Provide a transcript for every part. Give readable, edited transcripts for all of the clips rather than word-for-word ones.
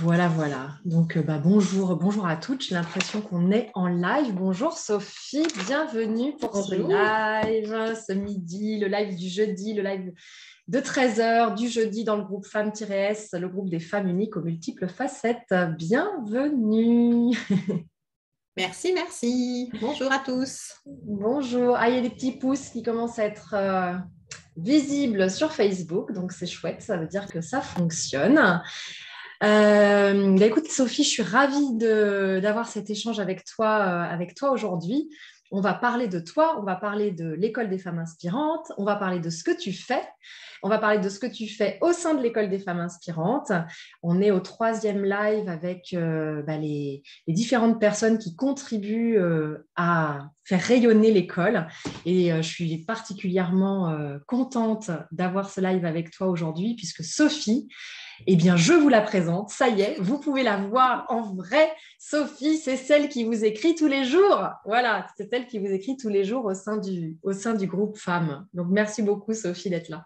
Voilà, voilà. Donc, bonjour à toutes. J'ai l'impression qu'on est en live. Bonjour Sophie, bienvenue pour ce Bonjour. live, ce midi, le live du jeudi, le live de 13h du jeudi dans le groupe Femmes-S, le groupe des femmes uniques aux multiples facettes. Bienvenue. Merci, merci. Bonjour à tous. Bonjour. Ah, il y a des petits pouces qui commencent à être visibles sur Facebook, donc c'est chouette, ça veut dire que ça fonctionne. Écoute, Sophie, je suis ravie d'avoir cet échange avec toi aujourd'hui. On va parler de toi, on va parler de l'école des femmes inspirantes, on va parler de ce que tu fais, on va parler de ce que tu fais au sein de l'école des femmes inspirantes. On est au 3e live avec les différentes personnes qui contribuent à faire rayonner l'école. Et je suis particulièrement contente d'avoir ce live avec toi aujourd'hui puisque Sophie, eh bien, je vous la présente. Ça y est, vous pouvez la voir en vrai. Sophie, c'est celle qui vous écrit tous les jours. Voilà, c'est celle qui vous écrit tous les jours au sein du groupe Femmes. Donc, merci beaucoup, Sophie, d'être là.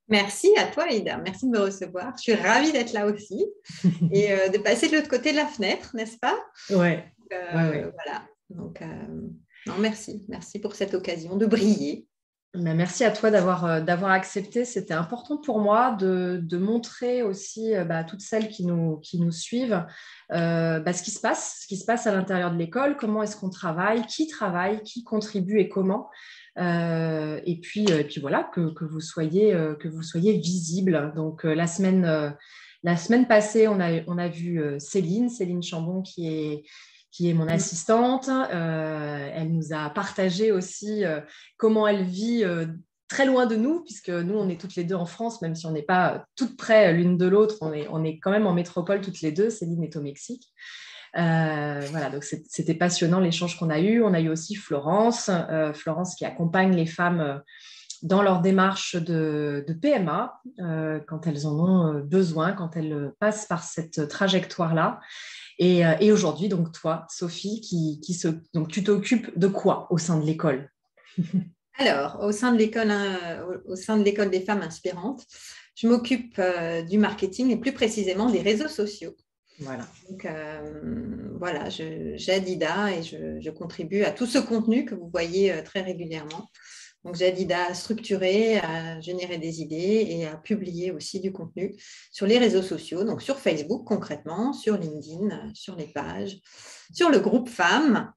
Merci à toi, Ida. Merci de me recevoir. Je suis ravie d'être là aussi et de passer de l'autre côté de la fenêtre, n'est-ce pas? Ouais, ouais. Voilà. Donc, non, merci. Merci pour cette occasion de briller. Merci à toi d'avoir accepté. C'était important pour moi de montrer aussi à toutes celles qui nous suivent ce qui se passe à l'intérieur de l'école, comment est-ce qu'on travaille, qui contribue et comment. Et puis voilà, que vous soyez visible. Donc la semaine passée, on a vu Céline Chambon qui est mon assistante. Elle nous a partagé aussi comment elle vit très loin de nous, puisque nous, on est toutes les deux en France, même si on n'est pas toutes près l'une de l'autre, on est quand même en métropole toutes les deux. Céline est au Mexique. Voilà, donc c'était passionnant l'échange qu'on a eu. On a eu aussi Florence qui accompagne les femmes dans leur démarche de PMA, quand elles en ont besoin, quand elles passent par cette trajectoire-là. Et aujourd'hui, donc toi, Sophie, donc tu t'occupes de quoi au sein de l'école? Alors, au sein de l'école des femmes inspirantes, je m'occupe du marketing et plus précisément des réseaux sociaux. Voilà. Donc, voilà, j'aide Ida et je contribue à tout ce contenu que vous voyez très régulièrement. Donc, j'aide Ida à structurer, à générer des idées et à publier aussi du contenu sur les réseaux sociaux, donc sur Facebook concrètement, sur LinkedIn, sur les pages, sur le groupe femmes.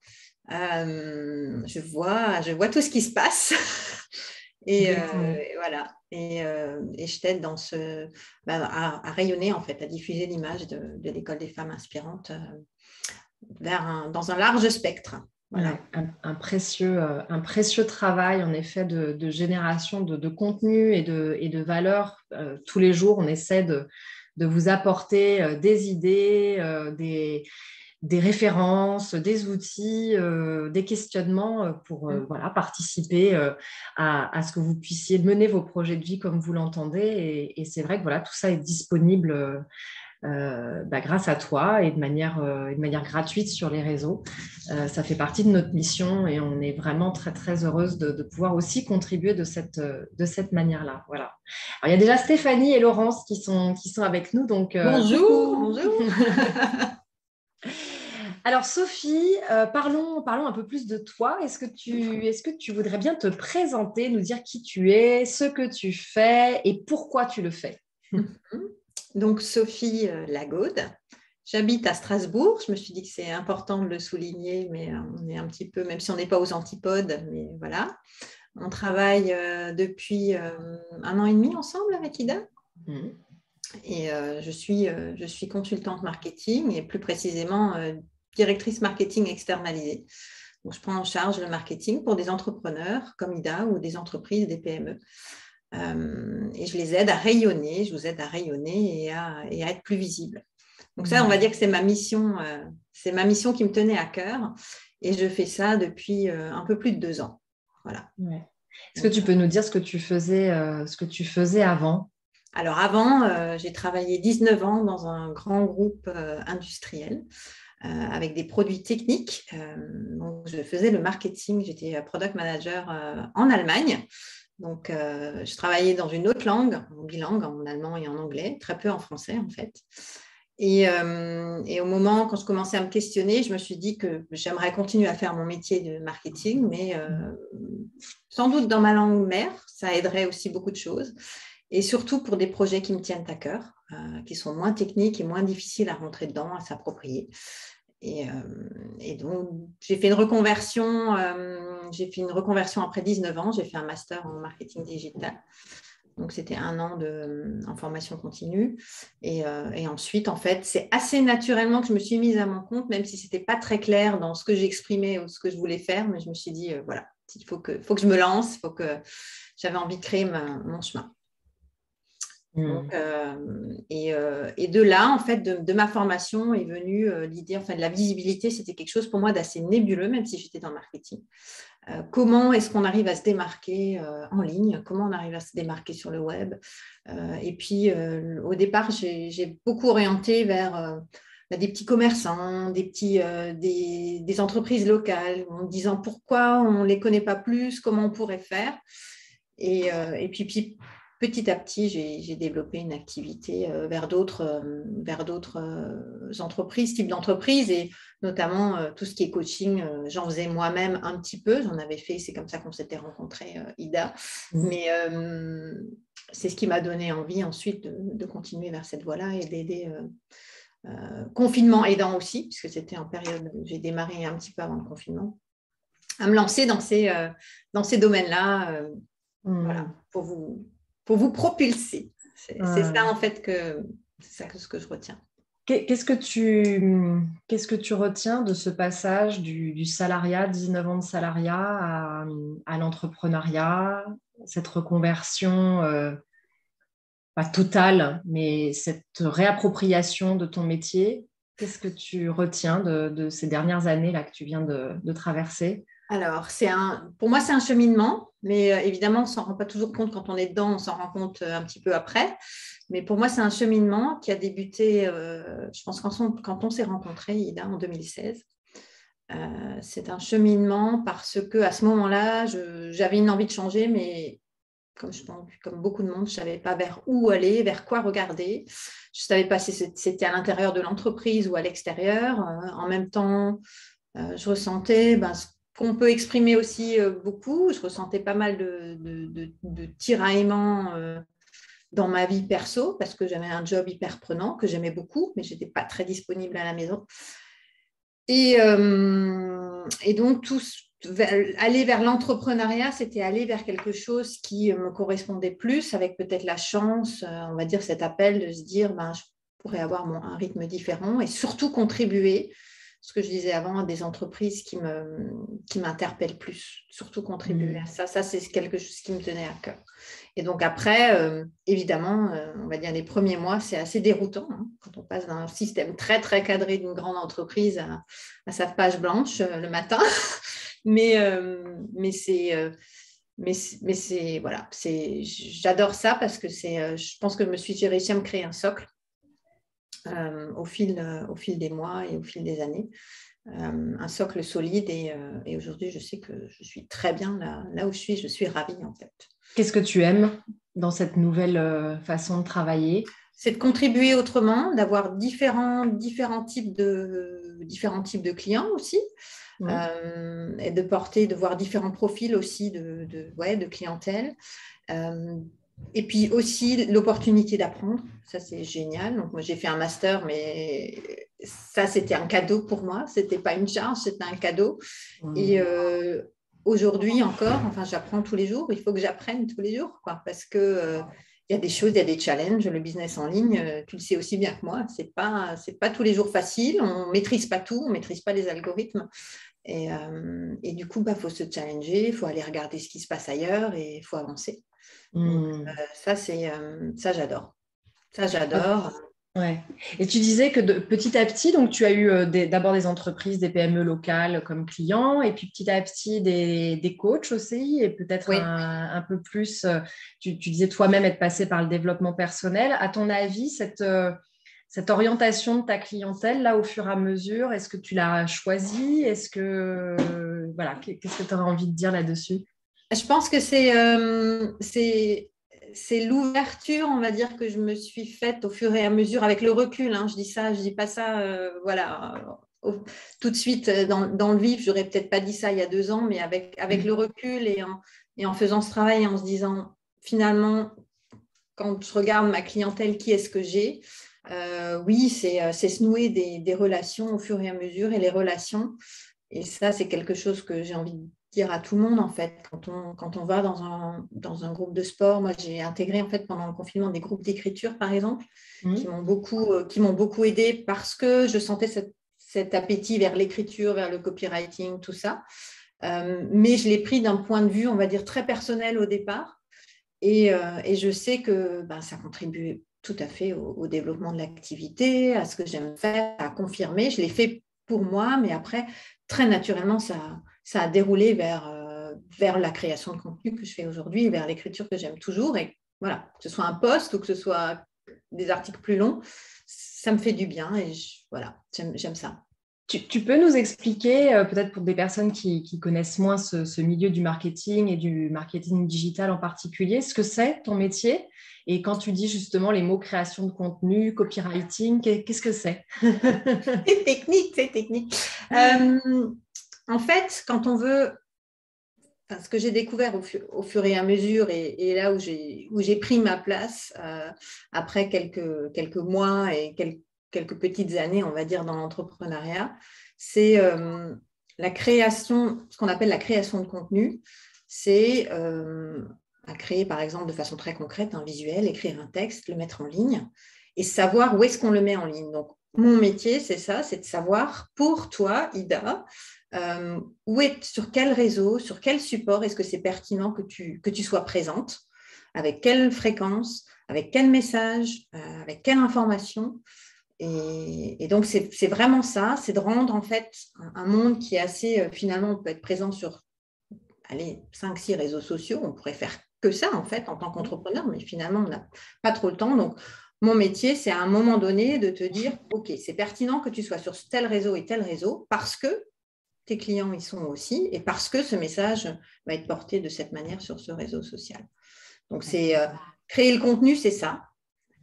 Je vois tout ce qui se passe. Et voilà. Et je t'aide à rayonner, en fait, à diffuser l'image de l'école des femmes inspirantes dans un large spectre. Voilà. Ouais, un précieux travail, en effet, de génération de contenu et de valeurs. Tous les jours, on essaie de vous apporter des idées, des références, des outils, des questionnements pour voilà, participer à ce que vous puissiez mener vos projets de vie comme vous l'entendez. Et c'est vrai que voilà, tout ça est disponible grâce à toi et de manière gratuite sur les réseaux. Ça fait partie de notre mission et on est vraiment très, très heureuse de pouvoir aussi contribuer de cette manière-là. Voilà. Alors, il y a déjà Stéphanie et Laurence qui sont avec nous, donc Bonjour, coucou. bonjour. Alors Sophie, parlons un peu plus de toi. Est-ce que tu voudrais bien te présenter, nous dire qui tu es, ce que tu fais et pourquoi tu le fais? Donc, Sophie Lagaude. J'habite à Strasbourg. Je me suis dit que c'est important de le souligner, mais on est un petit peu, même si on n'est pas aux antipodes, mais voilà. On travaille depuis 1 an et demi ensemble avec Ida. Et je suis consultante marketing et plus précisément directrice marketing externalisée. Donc, je prends en charge le marketing pour des entrepreneurs comme Ida ou des entreprises, des PME. Et je les aide à rayonner, je vous aide à rayonner et à être plus visible. Donc ça, on va dire que c'est ma mission qui me tenait à cœur et je fais ça depuis un peu plus de 2 ans. Voilà. Ouais. Est-ce que tu peux nous dire ce que tu faisais avant? Alors avant, j'ai travaillé 19 ans dans un grand groupe industriel avec des produits techniques. Donc je faisais le marketing, j'étais product manager en Allemagne. Donc, je travaillais dans une autre langue, bilingue, en allemand et en anglais, très peu en français en fait. Et au moment, quand je commençais à me questionner, je me suis dit que j'aimerais continuer à faire mon métier de marketing, mais sans doute dans ma langue mère, ça aiderait aussi beaucoup de choses. Et surtout pour des projets qui me tiennent à cœur, qui sont moins techniques et moins difficiles à rentrer dedans, à s'approprier. Et donc, j'ai fait une reconversion. Après 19 ans. J'ai fait un master en marketing digital. Donc, c'était 1 an en formation continue. Et ensuite, en fait, c'est assez naturellement que je me suis mise à mon compte, même si ce n'était pas très clair dans ce que j'exprimais ou ce que je voulais faire. Mais je me suis dit, voilà, il faut que je me lance. J'avais envie de créer mon chemin. Donc, et de là, en fait, de ma formation est venue l'idée, enfin, de la visibilité, c'était quelque chose pour moi d'assez nébuleux, même si j'étais dans le marketing. Comment est-ce qu'on arrive à se démarquer en ligne? Comment on arrive à se démarquer sur le web? Et puis, au départ, j'ai beaucoup orienté vers des petits commerçants, des entreprises locales, en me disant pourquoi on ne les connaît pas plus, comment on pourrait faire. Et puis, petit à petit, j'ai développé une activité vers d'autres entreprises, types d'entreprises, et notamment tout ce qui est coaching. J'en faisais moi-même un petit peu, j'en avais fait, c'est comme ça qu'on s'était rencontrés, Ida. Mais c'est ce qui m'a donné envie ensuite de continuer vers cette voie-là et d'aider, confinement aidant aussi, puisque c'était en période, j'ai démarré un petit peu avant le confinement, à me lancer dans ces domaines-là. Voilà, pour vous propulser. C'est ça, en fait, ce que je retiens. Qu'est-ce que tu retiens de ce passage du salariat, 19 ans de salariat, à l'entrepreneuriat, cette reconversion, pas totale, mais cette réappropriation de ton métier? Qu'est-ce que tu retiens de ces dernières années là que tu viens de traverser? Alors, pour moi, c'est un cheminement, mais évidemment, on ne s'en rend pas toujours compte quand on est dedans, on s'en rend compte un petit peu après. Mais pour moi, c'est un cheminement qui a débuté, je pense, quand on s'est rencontrés, Ida, en 2016. C'est un cheminement parce qu'à ce moment-là, j'avais une envie de changer, mais comme beaucoup de monde, je ne savais pas vers où aller, vers quoi regarder. Je ne savais pas si c'était à l'intérieur de l'entreprise ou à l'extérieur. En même temps, je ressentais ce qu'on peut exprimer aussi beaucoup. Je ressentais pas mal de tiraillements dans ma vie perso parce que j'avais un job hyper prenant que j'aimais beaucoup, mais je n'étais pas très disponible à la maison. Et donc, aller vers l'entrepreneuriat, c'était aller vers quelque chose qui me correspondait plus, avec peut-être la chance, on va dire cet appel de se dire, je pourrais avoir un rythme différent et surtout contribuer, ce que je disais avant, à des entreprises qui m'interpellent plus, surtout contribuer à ça. Ça, c'est quelque chose qui me tenait à cœur. Et donc après, évidemment, on va dire les premiers mois, c'est assez déroutant quand on passe d'un système très, très cadré d'une grande entreprise à sa page blanche le matin. mais voilà, j'adore ça parce que je pense que j'ai réussi à me créer un socle au fil des mois et au fil des années. Un socle solide et aujourd'hui, je sais que je suis très bien là où je suis ravie en fait. Qu'est-ce que tu aimes dans cette nouvelle façon de travailler? C'est de contribuer autrement, d'avoir différents types de clients aussi, et de voir différents profils aussi de clientèle. Et puis aussi l'opportunité d'apprendre, ça c'est génial. Donc moi j'ai fait un master, mais ça c'était un cadeau pour moi, c'était pas une charge, c'était un cadeau. Et aujourd'hui encore, enfin j'apprends tous les jours, il faut que j'apprenne tous les jours, parce que il y a des choses, il y a des challenges. Le business en ligne, tu le sais aussi bien que moi, c'est pas tous les jours facile, on maîtrise pas tout, on maîtrise pas les algorithmes. Et du coup, faut se challenger, il faut aller regarder ce qui se passe ailleurs et il faut avancer. Donc, ça, j'adore. Ça, j'adore. Ouais. Et tu disais que petit à petit, donc tu as eu d'abord des entreprises, des PME locales comme clients, et puis petit à petit des coachs aussi, et peut-être Oui. un peu plus, tu disais toi-même être passé par le développement personnel. À ton avis, cette orientation de ta clientèle, là, au fur et à mesure, est-ce que tu l'as choisie? Voilà, qu'est-ce que tu aurais envie de dire là-dessus? Je pense que c'est l'ouverture, on va dire, que je me suis faite au fur et à mesure, avec le recul. Hein, je dis ça, je dis pas ça, voilà, tout de suite dans le vif. J'aurais peut-être pas dit ça il y a 2 ans, mais avec le recul et en faisant ce travail, en se disant finalement, quand je regarde ma clientèle, qui est-ce que j'ai? Oui, c'est se nouer des relations au fur et à mesure, et les relations. Et ça, c'est quelque chose que j'ai envie de dire à tout le monde, en fait. Quand on va dans un groupe de sport, moi, j'ai intégré, en fait, pendant le confinement, des groupes d'écriture, par exemple, qui m'ont beaucoup aidé parce que je sentais cet appétit vers l'écriture, vers le copywriting, tout ça. Mais je l'ai pris d'un point de vue, on va dire, très personnel au départ. Et je sais que ben, ça contribue tout à fait au développement de l'activité, à ce que j'aime faire, à confirmer. Je l'ai fait pour moi, mais après, très naturellement, ça a déroulé vers la création de contenu que je fais aujourd'hui, vers l'écriture que j'aime toujours. Et voilà, que ce soit un post ou que ce soit des articles plus longs, ça me fait du bien et voilà, j'aime ça. Tu peux nous expliquer, peut-être pour des personnes qui connaissent moins ce milieu du marketing et du marketing digital en particulier, ce que c'est ton métier? Et quand tu dis justement les mots création de contenu, copywriting, qu'est-ce que c'est? C'est technique, c'est technique. En fait, quand on veut, enfin, ce que j'ai découvert au fur et à mesure et là où j'ai pris ma place après quelques mois et quelques petites années, on va dire, dans l'entrepreneuriat, c'est la création, ce qu'on appelle la création de contenu. C'est à créer, par exemple, de façon très concrète, un visuel, écrire un texte, le mettre en ligne et savoir où est-ce qu'on le met en ligne. Donc, mon métier, c'est ça, c'est de savoir pour toi, Ida, sur quel réseau, sur quel support est-ce que c'est pertinent que tu sois présente, avec quelle fréquence, avec quel message, avec quelle information. Et donc, c'est vraiment ça, c'est de rendre en fait un monde qui est assez, finalement, on peut être présent sur, allez, 5-6 réseaux sociaux, on pourrait faire que ça en fait en tant qu'entrepreneur, mais finalement, on n'a pas trop le temps. Donc, mon métier, c'est à un moment donné de te dire, OK, c'est pertinent que tu sois sur tel réseau et tel réseau parce que tes clients y sont aussi et parce que ce message va être porté de cette manière sur ce réseau social. Donc, c'est créer le contenu, c'est ça.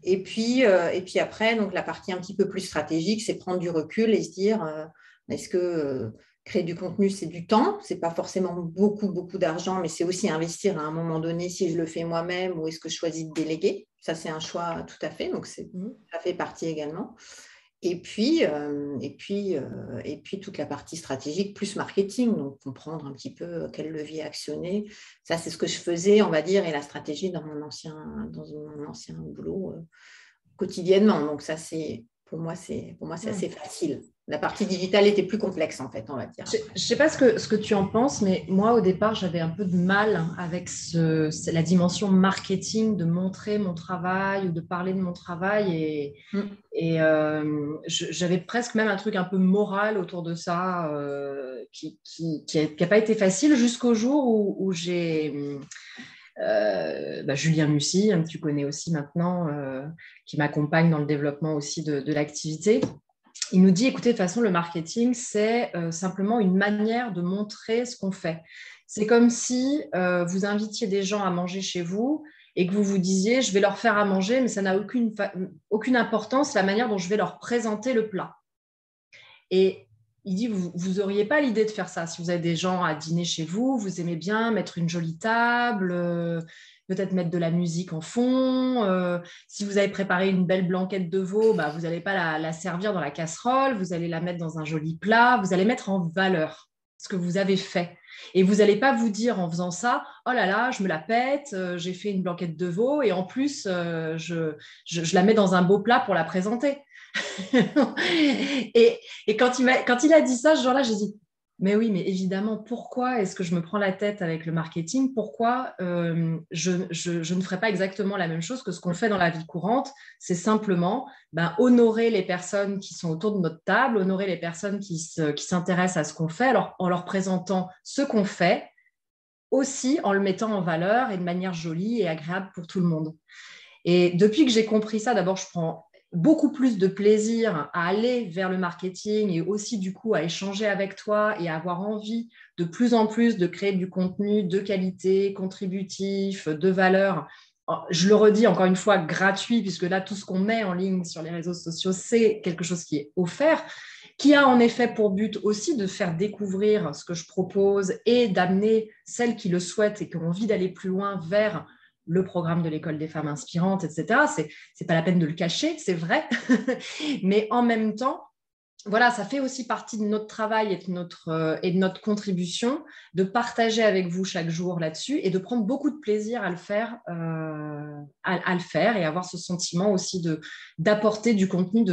Et puis après, donc la partie un petit peu plus stratégique, c'est prendre du recul et se dire, est-ce que créer du contenu, c'est du temps? C'est pas forcément beaucoup, beaucoup d'argent, mais c'est aussi investir à un moment donné si je le fais moi-même ou est-ce que je choisis de déléguer? Ça, c'est un choix tout à fait. Donc, ça fait partie également. Et puis toute la partie stratégique plus marketing, donc comprendre un petit peu quel levier actionner. Ça, c'est ce que je faisais, on va dire, et la stratégie dans mon ancien boulot quotidiennement. Donc ça, pour moi, c'est assez facile. La partie digitale était plus complexe, en fait, on va dire. Je ne sais pas ce que tu en penses, mais moi, au départ, j'avais un peu de mal avec la dimension marketing, de montrer mon travail ou de parler de mon travail. J'avais presque même un truc un peu moral autour de ça qui n'a pas été facile jusqu'au jour où j'ai Julien Mussy, que tu connais aussi maintenant, qui m'accompagne dans le développement aussi de l'activité. Il nous dit, écoutez, de toute façon, le marketing, c'est simplement une manière de montrer ce qu'on fait. C'est comme si vous invitiez des gens à manger chez vous et que vous vous disiez, je vais leur faire à manger, mais ça n'a aucune importance la manière dont je vais leur présenter le plat. Et il dit, vous n'auriez pas l'idée de faire ça. Si vous avez des gens à dîner chez vous, vous aimez bien mettre une jolie table, peut-être mettre de la musique en fond. Si vous avez préparé une belle blanquette de veau, vous n'allez pas la servir dans la casserole, vous allez la mettre dans un joli plat, vous allez mettre en valeur ce que vous avez fait. Et vous n'allez pas vous dire en faisant ça, oh là là, je me la pète, j'ai fait une blanquette de veau et en plus, je la mets dans un beau plat pour la présenter. et quand il a dit ça, ce jour-là, j'ai dit, mais oui, mais évidemment, pourquoi est-ce que je me prends la tête avec le marketing? Pourquoi je ne ferais pas exactement la même chose que ce qu'on fait dans la vie courante? C'est simplement honorer les personnes qui sont autour de notre table, honorer les personnes qui s'intéressent à ce qu'on fait, alors, en leur présentant ce qu'on fait, aussi en le mettant en valeur et de manière jolie et agréable pour tout le monde. Et depuis que j'ai compris ça, d'abord, je prends beaucoup plus de plaisir à aller vers le marketing et aussi du coup à échanger avec toi et à avoir envie de plus en plus de créer du contenu de qualité, contributif, de valeur. Je le redis encore une fois, gratuit, puisque là, tout ce qu'on met en ligne sur les réseaux sociaux, c'est quelque chose qui est offert, qui a en effet pour but aussi de faire découvrir ce que je propose et d'amener celles qui le souhaitent et qui ont envie d'aller plus loin vers le programme de l'École des femmes inspirantes, etc. C'est pas la peine de le cacher, c'est vrai. Mais en même temps, voilà, ça fait aussi partie de notre travail et de notre contribution de partager avec vous chaque jour là-dessus et de prendre beaucoup de plaisir à le faire, à le faire et avoir ce sentiment aussi d'apporter du contenu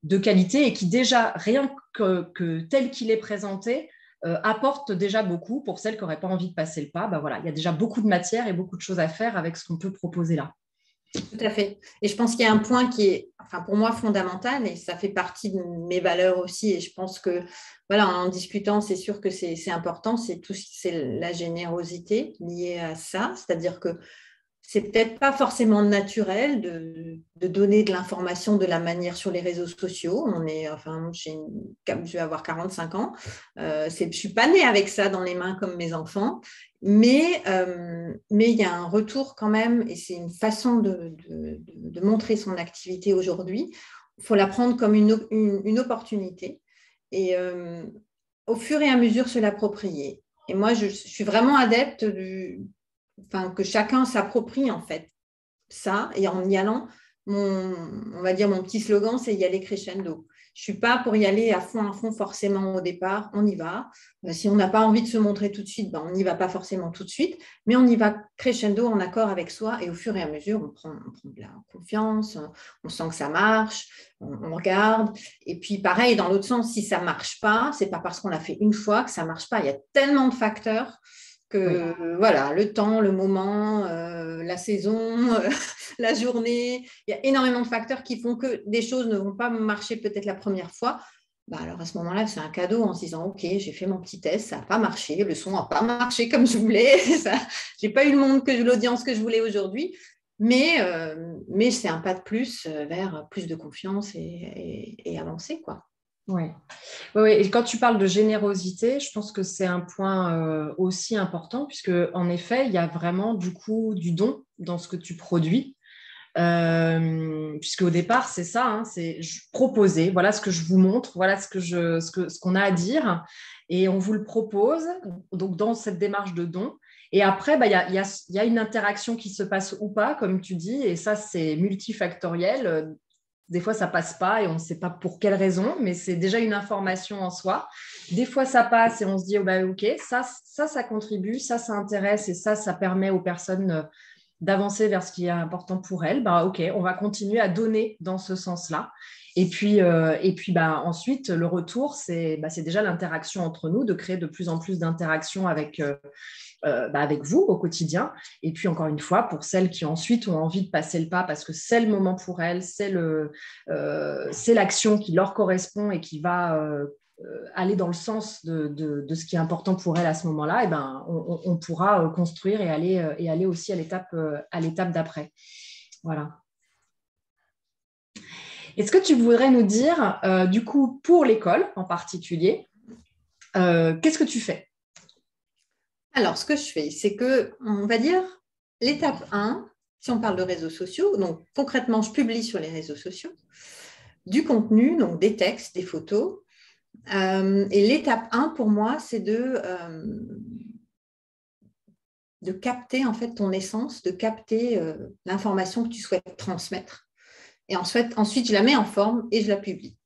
de qualité et qui déjà, rien que tel qu'il est présenté, apporte déjà beaucoup pour celles qui n'auraient pas envie de passer le pas. Ben voilà, il y a déjà beaucoup de matière et beaucoup de choses à faire avec ce qu'on peut proposer là. Tout à fait. Et je pense qu'il y a un point qui est, enfin, pour moi, fondamental, et ça fait partie de mes valeurs aussi. Et je pense que, voilà, en discutant, c'est sûr que c'est important, c'est la générosité liée à ça. C'est-à-dire que c'est peut-être pas forcément naturel de donner de l'information de la manière sur les réseaux sociaux. Je vais avoir 45 ans. Je suis pas née avec ça dans les mains comme mes enfants. Mais il y a un retour quand même, et c'est une façon de montrer son activité aujourd'hui. Il faut la prendre comme une opportunité et au fur et à mesure se l'approprier. Et moi, je suis vraiment adepte que chacun s'approprie en fait ça. Et en y allant, on va dire mon petit slogan, c'est y aller crescendo. Je ne suis pas pour y aller à fond forcément au départ, on y va. Si on n'a pas envie de se montrer tout de suite, on n'y va pas forcément tout de suite, mais on y va crescendo en accord avec soi et au fur et à mesure, on prend de la confiance, on sent que ça marche, on regarde. Et puis pareil, dans l'autre sens, si ça ne marche pas, ce n'est pas parce qu'on l'a fait une fois que ça ne marche pas. Il y a tellement de facteurs que voilà, le temps, le moment, la saison, la journée, il y a énormément de facteurs qui font que des choses ne vont pas marcher peut-être la première fois. Alors à ce moment-là, c'est un cadeau en se disant ok, j'ai fait mon petit test, ça n'a pas marché, le son n'a pas marché comme je voulais, je n'ai pas eu l'audience que je voulais aujourd'hui, mais c'est un pas de plus vers plus de confiance et avancer, quoi. Oui. Oui, et quand tu parles de générosité, je pense que c'est un point aussi important, puisque en effet, il y a vraiment du coup du don dans ce que tu produis. Puisque au départ, c'est ça, hein, c'est proposer, voilà ce que je vous montre, voilà ce qu'on a à dire, et on vous le propose, donc dans cette démarche de don. Et après, y a une interaction qui se passe ou pas, comme tu dis, et ça, c'est multifactoriel. Des fois, ça passe pas et on ne sait pas pour quelle raison, mais c'est déjà une information en soi. Des fois, ça passe et on se dit, oh, bah, OK, ça contribue, ça intéresse et ça permet aux personnes d'avancer vers ce qui est important pour elles. Bah, OK, on va continuer à donner dans ce sens-là. Et puis ensuite, le retour, c'est déjà l'interaction entre nous, de créer de plus en plus d'interactions avec vous au quotidien. Et puis, encore une fois, pour celles qui ensuite ont envie de passer le pas parce que c'est le moment pour elles, c'est l'action qui leur correspond et qui va aller dans le sens de ce qui est important pour elles à ce moment-là, et on pourra construire et aller aussi à l'étape d'après. Voilà. Est-ce que tu voudrais nous dire, du coup, pour l'école en particulier, qu'est-ce que tu fais ? Alors, ce que je fais, c'est que, on va dire, l'étape 1, si on parle de réseaux sociaux, donc concrètement, je publie sur les réseaux sociaux du contenu, donc des textes, des photos. Et l'étape 1, pour moi, c'est de capter en fait ton essence, de capter l'information que tu souhaites transmettre. Et ensuite, je la mets en forme et je la publie.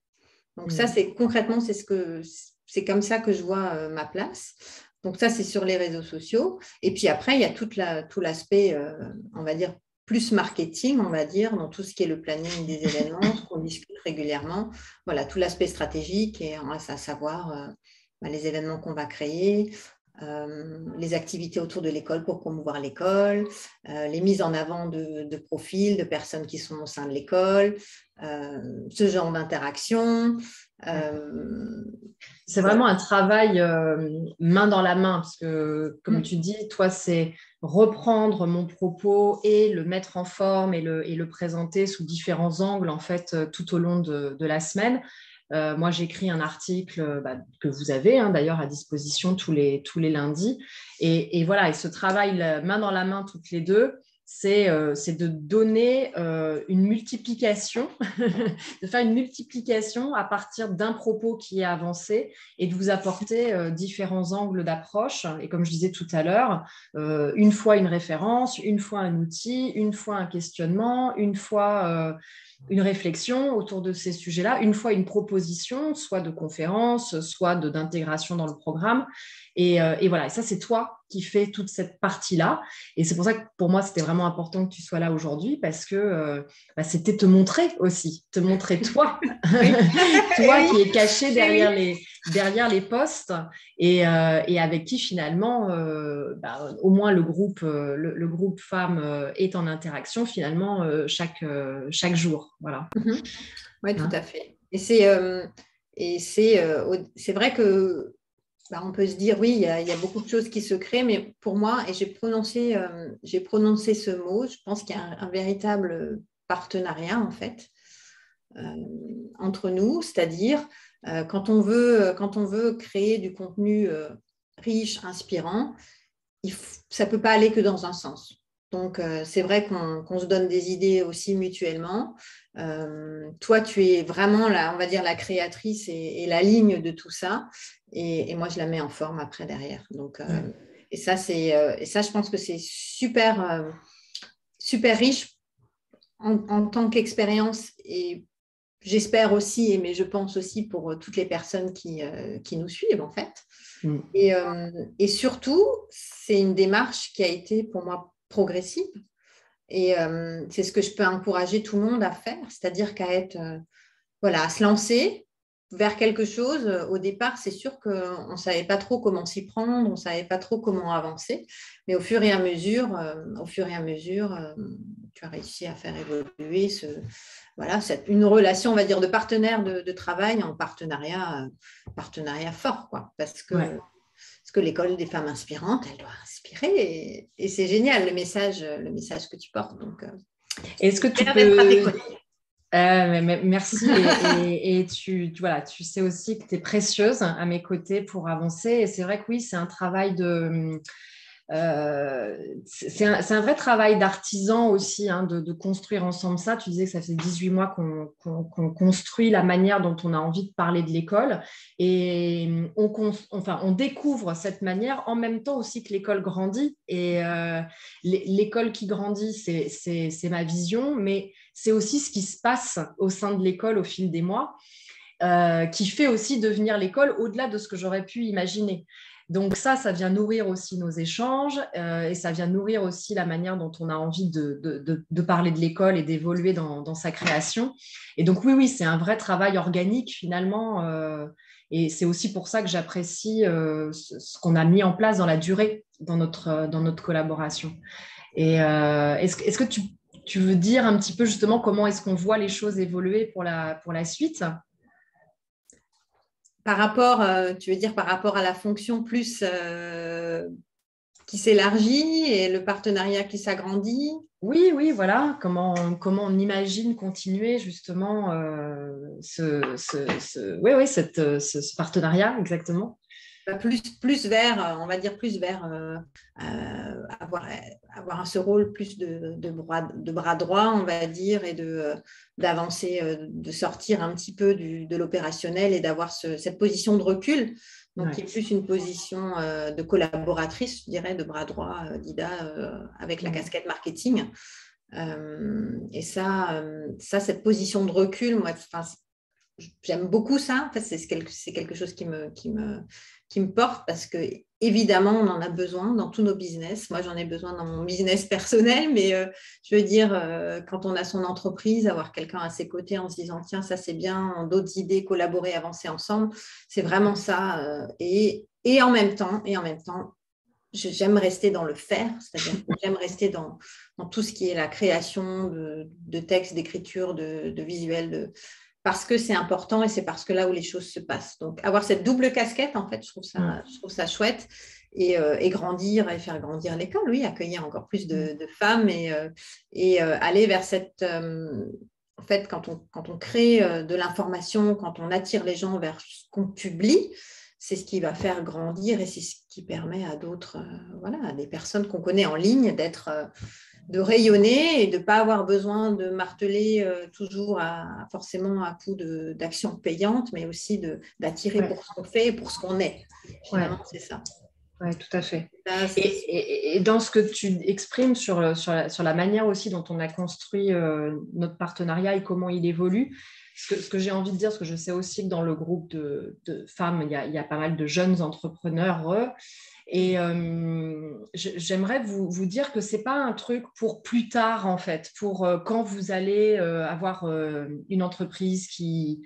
Donc ça, concrètement, c'est comme ça que je vois ma place. Donc ça, c'est sur les réseaux sociaux. Et puis après, il y a tout l'aspect, on va dire, plus marketing, on va dire, dans tout ce qui est le planning des événements, ce qu'on discute régulièrement. Voilà, tout l'aspect stratégique, et à savoir les événements qu'on va créer, les activités autour de l'école pour promouvoir l'école, les mises en avant de profils de personnes qui sont au sein de l'école, ce genre d'interaction. C'est vraiment un travail main dans la main, parce que, comme tu dis, toi, c'est reprendre mon propos et le mettre en forme et le présenter sous différents angles, en fait, tout au long de la semaine. Moi, j'écris un article que vous avez d'ailleurs à disposition tous les lundis. Et voilà, et ce travail main dans la main toutes les deux, c'est de donner une multiplication, de faire une multiplication à partir d'un propos qui est avancé et de vous apporter différents angles d'approche. Et comme je disais tout à l'heure, une fois une référence, une fois un outil, une fois un questionnement, une fois une réflexion autour de ces sujets-là, une fois une proposition, soit de conférence, soit d'intégration dans le programme. Et voilà, et ça, c'est toi qui fais toute cette partie-là. Et c'est pour ça que pour moi, c'était vraiment important que tu sois là aujourd'hui parce que c'était te montrer aussi, te montrer toi, toi qui es caché derrière les postes et avec qui finalement, au moins le groupe femmes est en interaction finalement chaque jour. Voilà. Oui, tout à fait. C'est vrai que on peut se dire, oui, il y a beaucoup de choses qui se créent, mais pour moi, et j'ai prononcé ce mot, je pense qu'il y a un véritable partenariat, en fait, entre nous, c'est-à-dire quand on veut créer du contenu riche, inspirant, ça ne peut pas aller que dans un sens. Donc, c'est vrai qu'on se donne des idées aussi mutuellement. Toi, tu es vraiment on va dire, la créatrice et la ligne de tout ça. Et moi, je la mets en forme après derrière. Donc, et ça, je pense que c'est super, super riche en tant qu'expérience et j'espère aussi, mais je pense aussi pour toutes les personnes qui nous suivent, en fait. Et surtout, c'est une démarche qui a été pour moi progressive. Et c'est ce que je peux encourager tout le monde à faire, c'est-à-dire à se lancer vers quelque chose. Au départ, c'est sûr qu'on ne savait pas trop comment s'y prendre, on ne savait pas trop comment avancer. Mais au fur et à mesure, tu as réussi à faire évoluer une relation, on va dire, de partenaire de travail en partenariat fort, quoi. Parce que l'école des femmes inspirantes, elle doit inspirer et c'est génial le message que tu portes. Donc, est-ce que tu peux... merci et tu sais aussi que tu es précieuse à mes côtés pour avancer et c'est vrai que oui, c'est un travail c'est un vrai travail d'artisan aussi de construire ensemble ça. Tu disais que ça fait 18 mois qu'on construit la manière dont on a envie de parler de l'école et on découvre cette manière en même temps aussi que l'école grandit et l'école qui grandit, c'est ma vision, mais c'est aussi ce qui se passe au sein de l'école au fil des mois. Qui fait aussi devenir l'école au-delà de ce que j'aurais pu imaginer. Donc ça vient nourrir aussi nos échanges et ça vient nourrir aussi la manière dont on a envie de parler de l'école et d'évoluer dans sa création. Et donc oui, c'est un vrai travail organique finalement et c'est aussi pour ça que j'apprécie ce qu'on a mis en place dans la durée dans notre collaboration. Et est-ce que tu veux dire un petit peu justement comment est-ce qu'on voit les choses évoluer pour la suite ? Par rapport, tu veux dire par rapport à la fonction plus qui s'élargit et le partenariat qui s'agrandit? Oui, voilà. Comment on imagine continuer justement ce partenariat exactement? Plus vers, on va dire plus vers avoir ce rôle plus de bras droit, on va dire, et d'avancer, de sortir un petit peu de l'opérationnel et d'avoir cette position de recul, donc qui est plus une position de collaboratrice, je dirais, de bras droit d'Ida avec la casquette marketing. Et cette position de recul, moi, j'aime beaucoup ça. En fait, c'est quelque chose qui me porte parce que évidemment, on en a besoin dans tous nos business. Moi, j'en ai besoin dans mon business personnel, mais je veux dire, quand on a son entreprise, avoir quelqu'un à ses côtés en se disant, tiens, ça c'est bien, d'autres idées, collaborer, avancer ensemble, c'est vraiment ça. Et en même temps, j'aime rester dans le faire, c'est-à-dire que j'aime rester dans tout ce qui est la création de textes, d'écriture, de visuels, parce que c'est important et c'est parce que là où les choses se passent. Donc, avoir cette double casquette, en fait, je trouve ça chouette. et grandir et faire grandir l'école, oui, accueillir encore plus de femmes et aller vers cette... en fait, quand on crée de l'information, quand on attire les gens vers ce qu'on publie, c'est ce qui va faire grandir et c'est ce qui permet à d'autres, voilà, à des personnes qu'on connaît en ligne de rayonner et de ne pas avoir besoin de marteler toujours forcément à coup d'actions payantes, mais aussi d'attirer pour ce qu'on fait et pour ce qu'on est. Finalement, c'est ça. Oui, tout à fait. Et dans ce que tu exprimes sur la manière aussi dont on a construit notre partenariat et comment il évolue, ce que j'ai envie de dire, parce que je sais aussi que dans le groupe de femmes, il y a pas mal de jeunes entrepreneurs. Et j'aimerais vous dire que ce n'est pas un truc pour plus tard, en fait, pour quand vous allez avoir une entreprise qui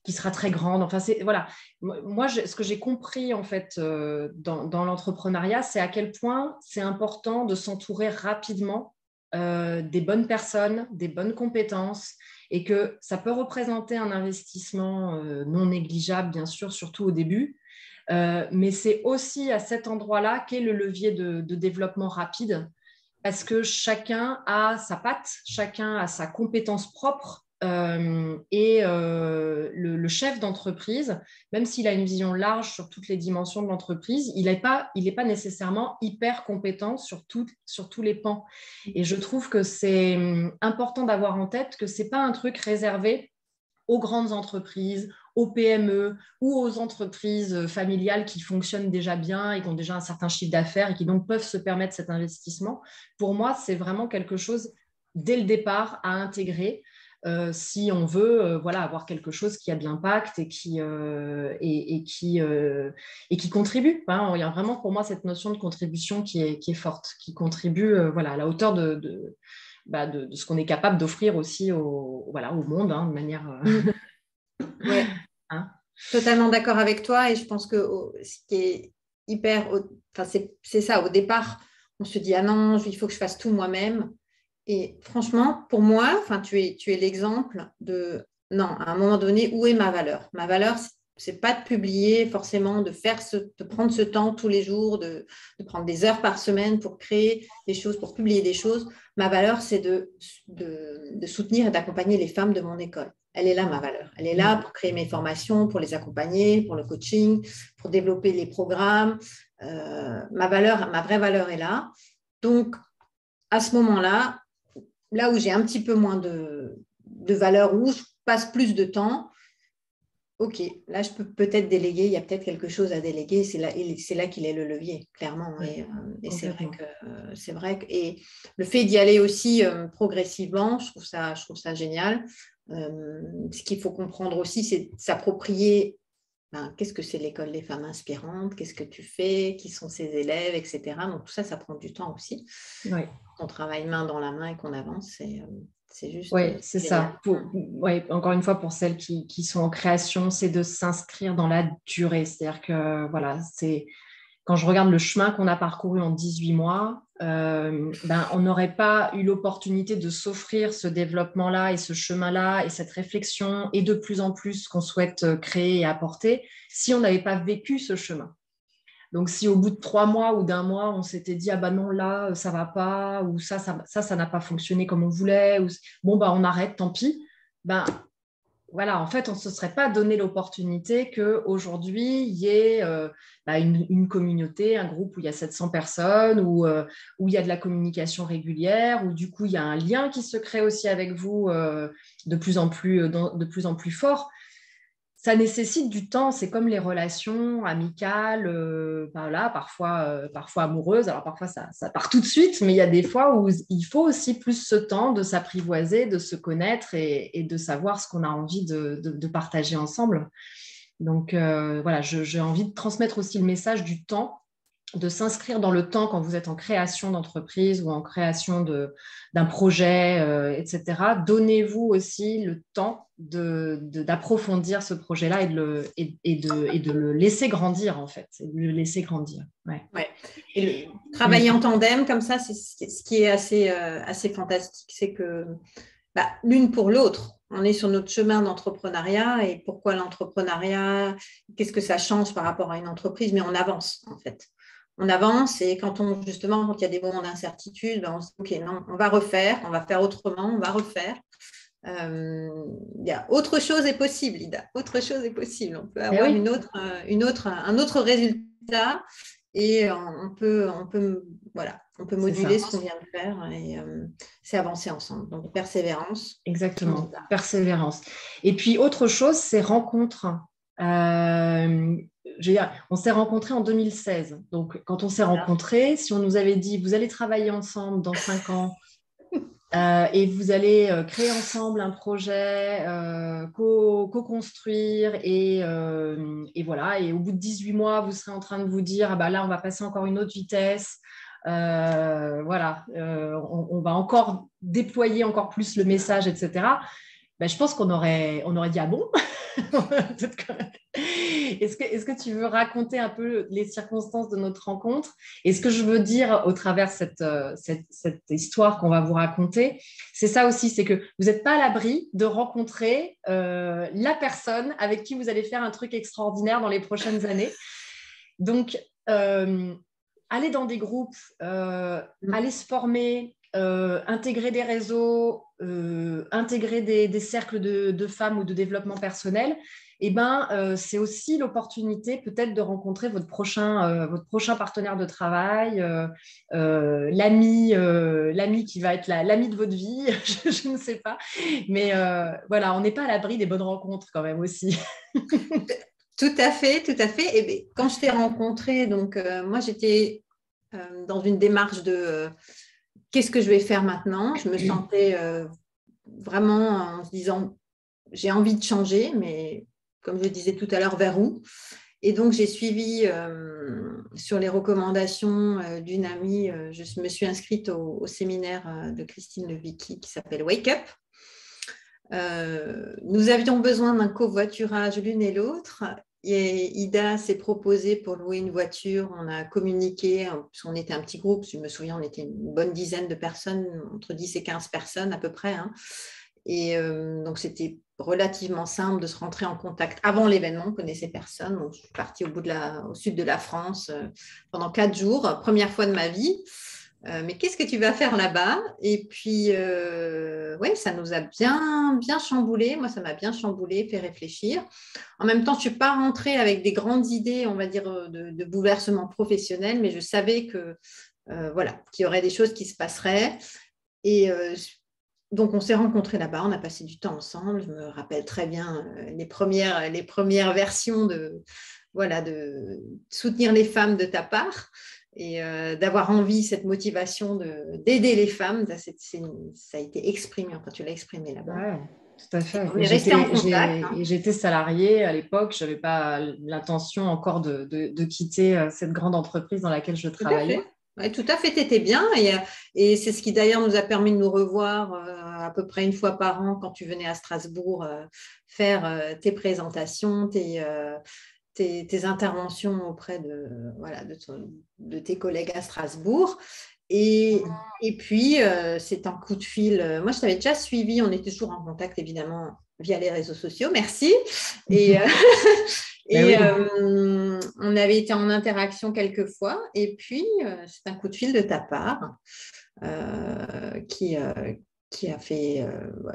sera très grande. Enfin, voilà. Moi, ce que j'ai compris, en fait, dans l'entrepreneuriat, c'est à quel point c'est important de s'entourer rapidement des bonnes personnes, des bonnes compétences, et que ça peut représenter un investissement non négligeable, bien sûr, surtout au début. Mais c'est aussi à cet endroit-là qu'est le levier de développement rapide, parce que chacun a sa patte, chacun a sa compétence propre. Et le chef d'entreprise, même s'il a une vision large sur toutes les dimensions de l'entreprise, il n'est pas nécessairement hyper compétent sur tous les pans. Et je trouve que c'est important d'avoir en tête que ce n'est pas un truc réservé aux grandes entreprises, aux PME ou aux entreprises familiales qui fonctionnent déjà bien et qui ont déjà un certain chiffre d'affaires et qui donc peuvent se permettre cet investissement. Pour moi, c'est vraiment quelque chose dès le départ à intégrer si on veut avoir quelque chose qui a de l'impact et qui contribue. Hein. Il y a vraiment pour moi cette notion de contribution qui est forte, qui contribue à la hauteur de ce qu'on est capable d'offrir aussi au monde, hein, de manière... Ouais. Hein, totalement d'accord avec toi et je pense que ce qui est c'est ça, au départ, on se dit, ah non, il faut que je fasse tout moi-même. Et franchement, pour moi, tu es l'exemple de, non, à un moment donné, où est ma valeur? Ma valeur, c'est pas de publier forcément, de prendre ce temps tous les jours, de prendre des heures par semaine pour créer des choses, pour publier des choses. Ma valeur, c'est de soutenir et d'accompagner les femmes de mon école. Elle est là, ma valeur. Elle est là pour créer mes formations, pour les accompagner, pour le coaching, pour développer les programmes. Ma vraie valeur est là. Donc, à ce moment-là, là où j'ai un petit peu moins de valeur, où je passe plus de temps, ok, là, je peux peut-être déléguer, il y a peut-être quelque chose à déléguer, c'est là qu'il est le levier, clairement. Oui, et c'est vrai que et le fait d'y aller aussi progressivement, je trouve ça génial. Ce qu'il faut comprendre aussi, c'est s'approprier qu'est-ce que c'est l'école des femmes inspirantes, qu'est-ce que tu fais, qui sont ses élèves, etc. Donc tout ça, ça prend du temps aussi. Oui. On travaille main dans la main et qu'on avance, c'est juste... Oui, c'est génial. Ça. Encore une fois, pour celles qui sont en création, c'est de s'inscrire dans la durée. C'est-à-dire que, quand je regarde le chemin qu'on a parcouru en 18 mois, on n'aurait pas eu l'opportunité de s'offrir ce développement-là et ce chemin-là et cette réflexion et de plus en plus qu'on souhaite créer et apporter si on n'avait pas vécu ce chemin. Donc, si au bout de 3 mois ou d'1 mois, on s'était dit « Ah ben non, là, ça ne va pas » ou ça n'a pas fonctionné comme on voulait, ou « Bon, on arrête, tant pis », en fait, on ne se serait pas donné l'opportunité qu'aujourd'hui, il y ait une communauté, un groupe où il y a 700 personnes, où il y a de la communication régulière, où du coup, il y a un lien qui se crée aussi avec vous de plus en plus fort. Ça nécessite du temps, c'est comme les relations amicales, parfois amoureuses. Alors parfois, ça part tout de suite, mais il y a des fois où il faut aussi plus ce temps de s'apprivoiser, de se connaître et de savoir ce qu'on a envie de partager ensemble. Donc j'ai envie de transmettre aussi le message du temps, de s'inscrire dans le temps quand vous êtes en création d'entreprise ou en création d'un projet, etc. Donnez-vous aussi le temps d'approfondir ce projet-là et de le laisser grandir, en fait. Et de le laisser grandir. Ouais. Et travailler en tandem, comme ça, c'est ce qui est assez fantastique. C'est que l'une pour l'autre, on est sur notre chemin d'entrepreneuriat et pourquoi l'entrepreneuriat, qu'est-ce que ça change par rapport à une entreprise, mais on avance, en fait. on avance et justement, quand il y a des moments d'incertitude, ben, on se dit, OK, non, on va refaire, on va faire autrement, on va refaire. Il y a autre chose est possible, Ida. Autre chose est possible. On peut Eh avoir oui, un autre résultat et voilà, on peut c'est moduler ça. ce qu'on vient de faire et c'est avancer ensemble. Donc, persévérance. Exactement, persévérance. Et puis, autre chose, c'est rencontre. Je veux dire, on s'est rencontrés en 2016. Donc, quand on s'est rencontrés, si on nous avait dit, vous allez travailler ensemble dans 5 ans et vous allez créer ensemble un projet, co-construire et voilà. Et au bout de 18 mois, vous serez en train de vous dire, ah bah là, on va passer encore une autre vitesse. Voilà, on va encore déployer encore plus le message, etc. Ben, je pense qu'on aurait dit ah bon. Est-ce que tu veux raconter un peu les circonstances de notre rencontre? Et ce que je veux dire au travers cette histoire qu'on va vous raconter, c'est ça aussi, c'est que vous n'êtes pas à l'abri de rencontrer la personne avec qui vous allez faire un truc extraordinaire dans les prochaines années. Donc, aller dans des groupes, aller se former, intégrer des réseaux, intégrer des cercles de femmes ou de développement personnel, eh ben, c'est aussi l'opportunité peut-être de rencontrer votre prochain partenaire de travail, l'ami qui va être l'ami de votre vie, je ne sais pas. Mais voilà, on n'est pas à l'abri des bonnes rencontres quand même aussi. Tout à fait, tout à fait. Et bien, quand je t'ai rencontré, donc moi j'étais dans une démarche de qu'est-ce que je vais faire maintenant. Je me sentais vraiment en se disant j'ai envie de changer, mais comme je disais tout à l'heure, vers où? Et donc j'ai suivi sur les recommandations d'une amie, je me suis inscrite au séminaire de Christine Levicki qui s'appelle Wake Up. Nous avions besoin d'un covoiturage l'une et l'autre. Et Ida s'est proposée pour louer une voiture. On a communiqué, parce qu'on était un petit groupe, je me souviens, on était une bonne dizaine de personnes, entre 10 et 15 personnes à peu près. Hein. Et donc, c'était relativement simple de se rentrer en contact avant l'événement. On ne connaissait personne. Donc, je suis partie au sud de la France pendant 4 jours, première fois de ma vie. Mais qu'est-ce que tu vas faire là-bas? Et puis, ouais, ça nous a bien, bien chamboulé. Moi, ça m'a bien chamboulé, fait réfléchir. En même temps, je ne suis pas rentrée avec des grandes idées, on va dire, de bouleversement professionnel, mais je savais que, voilà, qu'il y aurait des choses qui se passeraient. Et donc, on s'est rencontrés là-bas, on a passé du temps ensemble. Je me rappelle très bien les premières versions voilà, de soutenir les femmes de ta part et d'avoir envie, cette motivation d'aider les femmes. Ça a été exprimé, enfin, tu l'as exprimé là-bas. Ouais, tout à fait. On est resté en contact. Hein. J'étais salariée à l'époque, je n'avais pas l'intention encore de quitter cette grande entreprise dans laquelle je Tout à travaillais. fait. Ouais, tout à fait, tu étais bien. Et c'est ce qui d'ailleurs nous a permis de nous revoir à peu près une fois par an quand tu venais à Strasbourg faire tes présentations, tes interventions auprès voilà, de tes collègues à Strasbourg. Et puis, c'est un coup de fil. Moi, je t'avais déjà suivi. On était toujours en contact, évidemment, via les réseaux sociaux. Merci. Et, Oui. on avait été en interaction quelques fois. Et puis, c'est un coup de fil de ta part qui a fait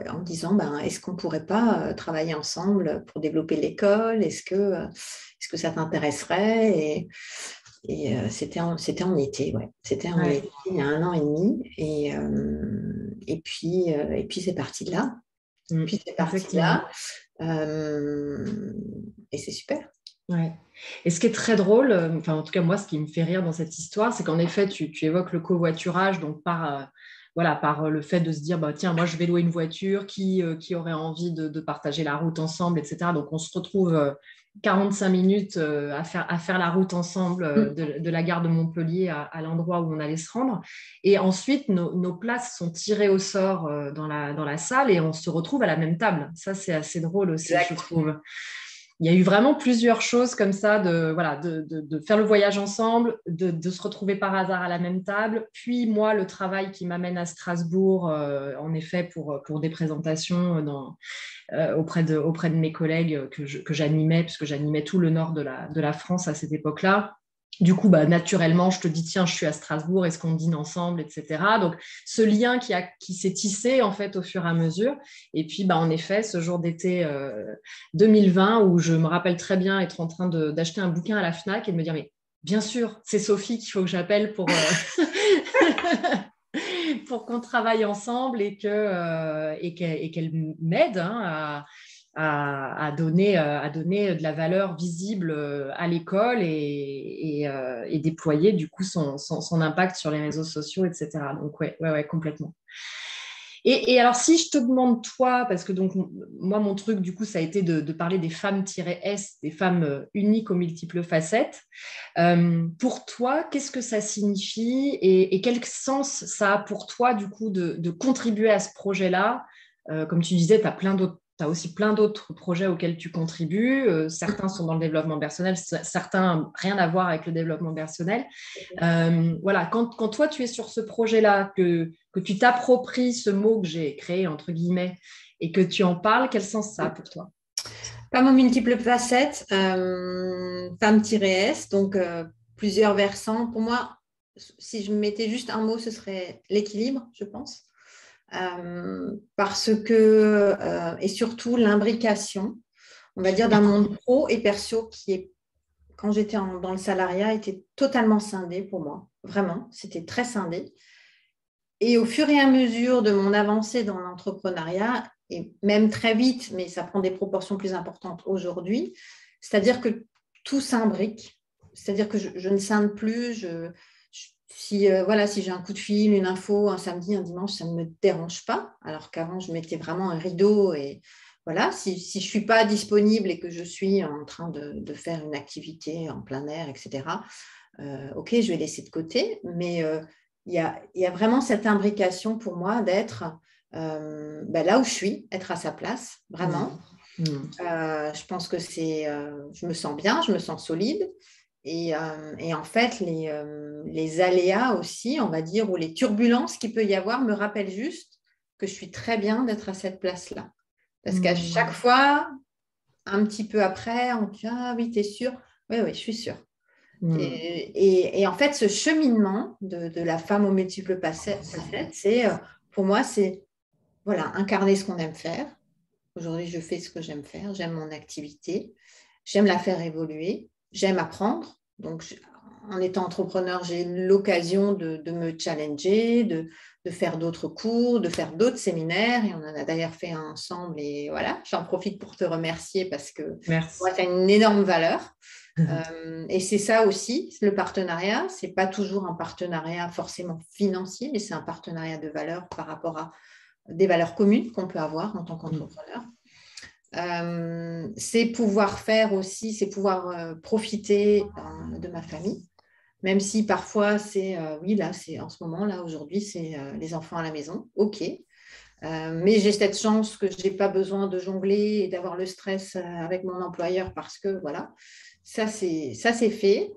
en disant est-ce qu'on ne pourrait pas travailler ensemble pour développer l'école? Est-ce que ça t'intéresserait? Et c'était en été, ouais. C'était en été, il y a 1 an et demi. Et puis c'est parti de là. Et c'est super. Ouais. Et ce qui est très drôle, enfin en tout cas moi, ce qui me fait rire dans cette histoire, c'est qu'en effet, tu évoques le covoiturage, donc par le fait de se dire, bah, tiens, moi je vais louer une voiture, qui aurait envie de partager la route ensemble, etc. Donc on se retrouve 45 minutes à faire la route ensemble de la gare de Montpellier à l'endroit où on allait se rendre. Et ensuite, nos places sont tirées au sort dans la salle et on se retrouve à la même table. Ça, c'est assez drôle aussi, je trouve. Il y a eu vraiment plusieurs choses comme ça, de faire le voyage ensemble, de se retrouver par hasard à la même table. Puis moi, le travail qui m'amène à Strasbourg, en effet, pour des présentations auprès de mes collègues que j'animais, puisque j'animais tout le nord de la France à cette époque-là. Du coup, bah, naturellement, je te dis, tiens, je suis à Strasbourg, est-ce qu'on dîne ensemble, etc. Donc, ce lien qui s'est tissé, en fait, au fur et à mesure. Et puis, bah, en effet, ce jour d'été 2020, où je me rappelle très bien être en train d'acheter un bouquin à la FNAC et de me dire, mais bien sûr, c'est Sophie qu'il faut que j'appelle pour qu'on travaille ensemble et qu'elle m'aide, hein, à donner de la valeur visible à l'école et déployer du coup son impact sur les réseaux sociaux, etc. Donc ouais, complètement. Et alors, si je te demande, toi, parce que donc, moi, mon truc, du coup, ça a été de parler des femmes-S, des femmes uniques aux multiples facettes. Pour toi, qu'est-ce que ça signifie et quel sens ça a pour toi, du coup, de contribuer à ce projet-là? Comme tu disais, tu as aussi plein d'autres projets auxquels tu contribues. Certains sont dans le développement personnel, certains rien à voir avec le développement personnel. Voilà, quand toi, tu es sur ce projet-là, que tu t'appropries ce mot que j'ai créé, entre guillemets, et que tu en parles, quel sens ça a pour toi? Femme aux multiples facettes, femme-S, donc plusieurs versants. Pour moi, si je mettais juste un mot, ce serait l'équilibre, je pense. Parce que, et surtout l'imbrication, on va dire, d'un monde pro et perso qui est, quand j'étais dans le salariat, était totalement scindé pour moi. Vraiment, c'était très scindé. Et au fur et à mesure de mon avancée dans l'entrepreneuriat, et même très vite, mais ça prend des proportions plus importantes aujourd'hui, c'est-à-dire que tout s'imbrique, c'est-à-dire que je ne scinde plus, si j'ai un coup de fil, une info, un samedi, un dimanche, ça ne me dérange pas, alors qu'avant, je mettais vraiment un rideau et voilà, si je ne suis pas disponible et que je suis en train de faire une activité en plein air, etc., ok, je vais laisser de côté, mais il y a vraiment cette imbrication pour moi d'être là où je suis, être à sa place, vraiment. Je pense que je me sens bien, je me sens solide. Et en fait, les aléas aussi, on va dire, ou les turbulences qu'il peut y avoir me rappellent juste que je suis très bien d'être à cette place-là. Parce qu'à chaque fois, un petit peu après, on dit « Ah oui, t'es sûre ?» Oui, je suis sûre. Et en fait, ce cheminement de la femme aux multiples facettes, pour moi, c'est incarner ce qu'on aime faire. Aujourd'hui, je fais ce que j'aime faire, j'aime mon activité, j'aime la faire évoluer, j'aime apprendre. Donc, en étant entrepreneur, j'ai l'occasion de me challenger, de faire d'autres cours, de faire d'autres séminaires. Et on en a d'ailleurs fait un ensemble. Et voilà, j'en profite pour te remercier parce que moi, ça a une énorme valeur. Et c'est ça aussi, le partenariat. Ce n'est pas toujours un partenariat forcément financier, mais c'est un partenariat de valeur par rapport à des valeurs communes qu'on peut avoir en tant qu'entrepreneur. C'est pouvoir faire aussi, c'est pouvoir profiter de ma famille, même si parfois c'est, c'est en ce moment, là, aujourd'hui, c'est les enfants à la maison, ok. Mais j'ai cette chance que je n'ai pas besoin de jongler et d'avoir le stress avec mon employeur parce que, voilà, ça c'est fait.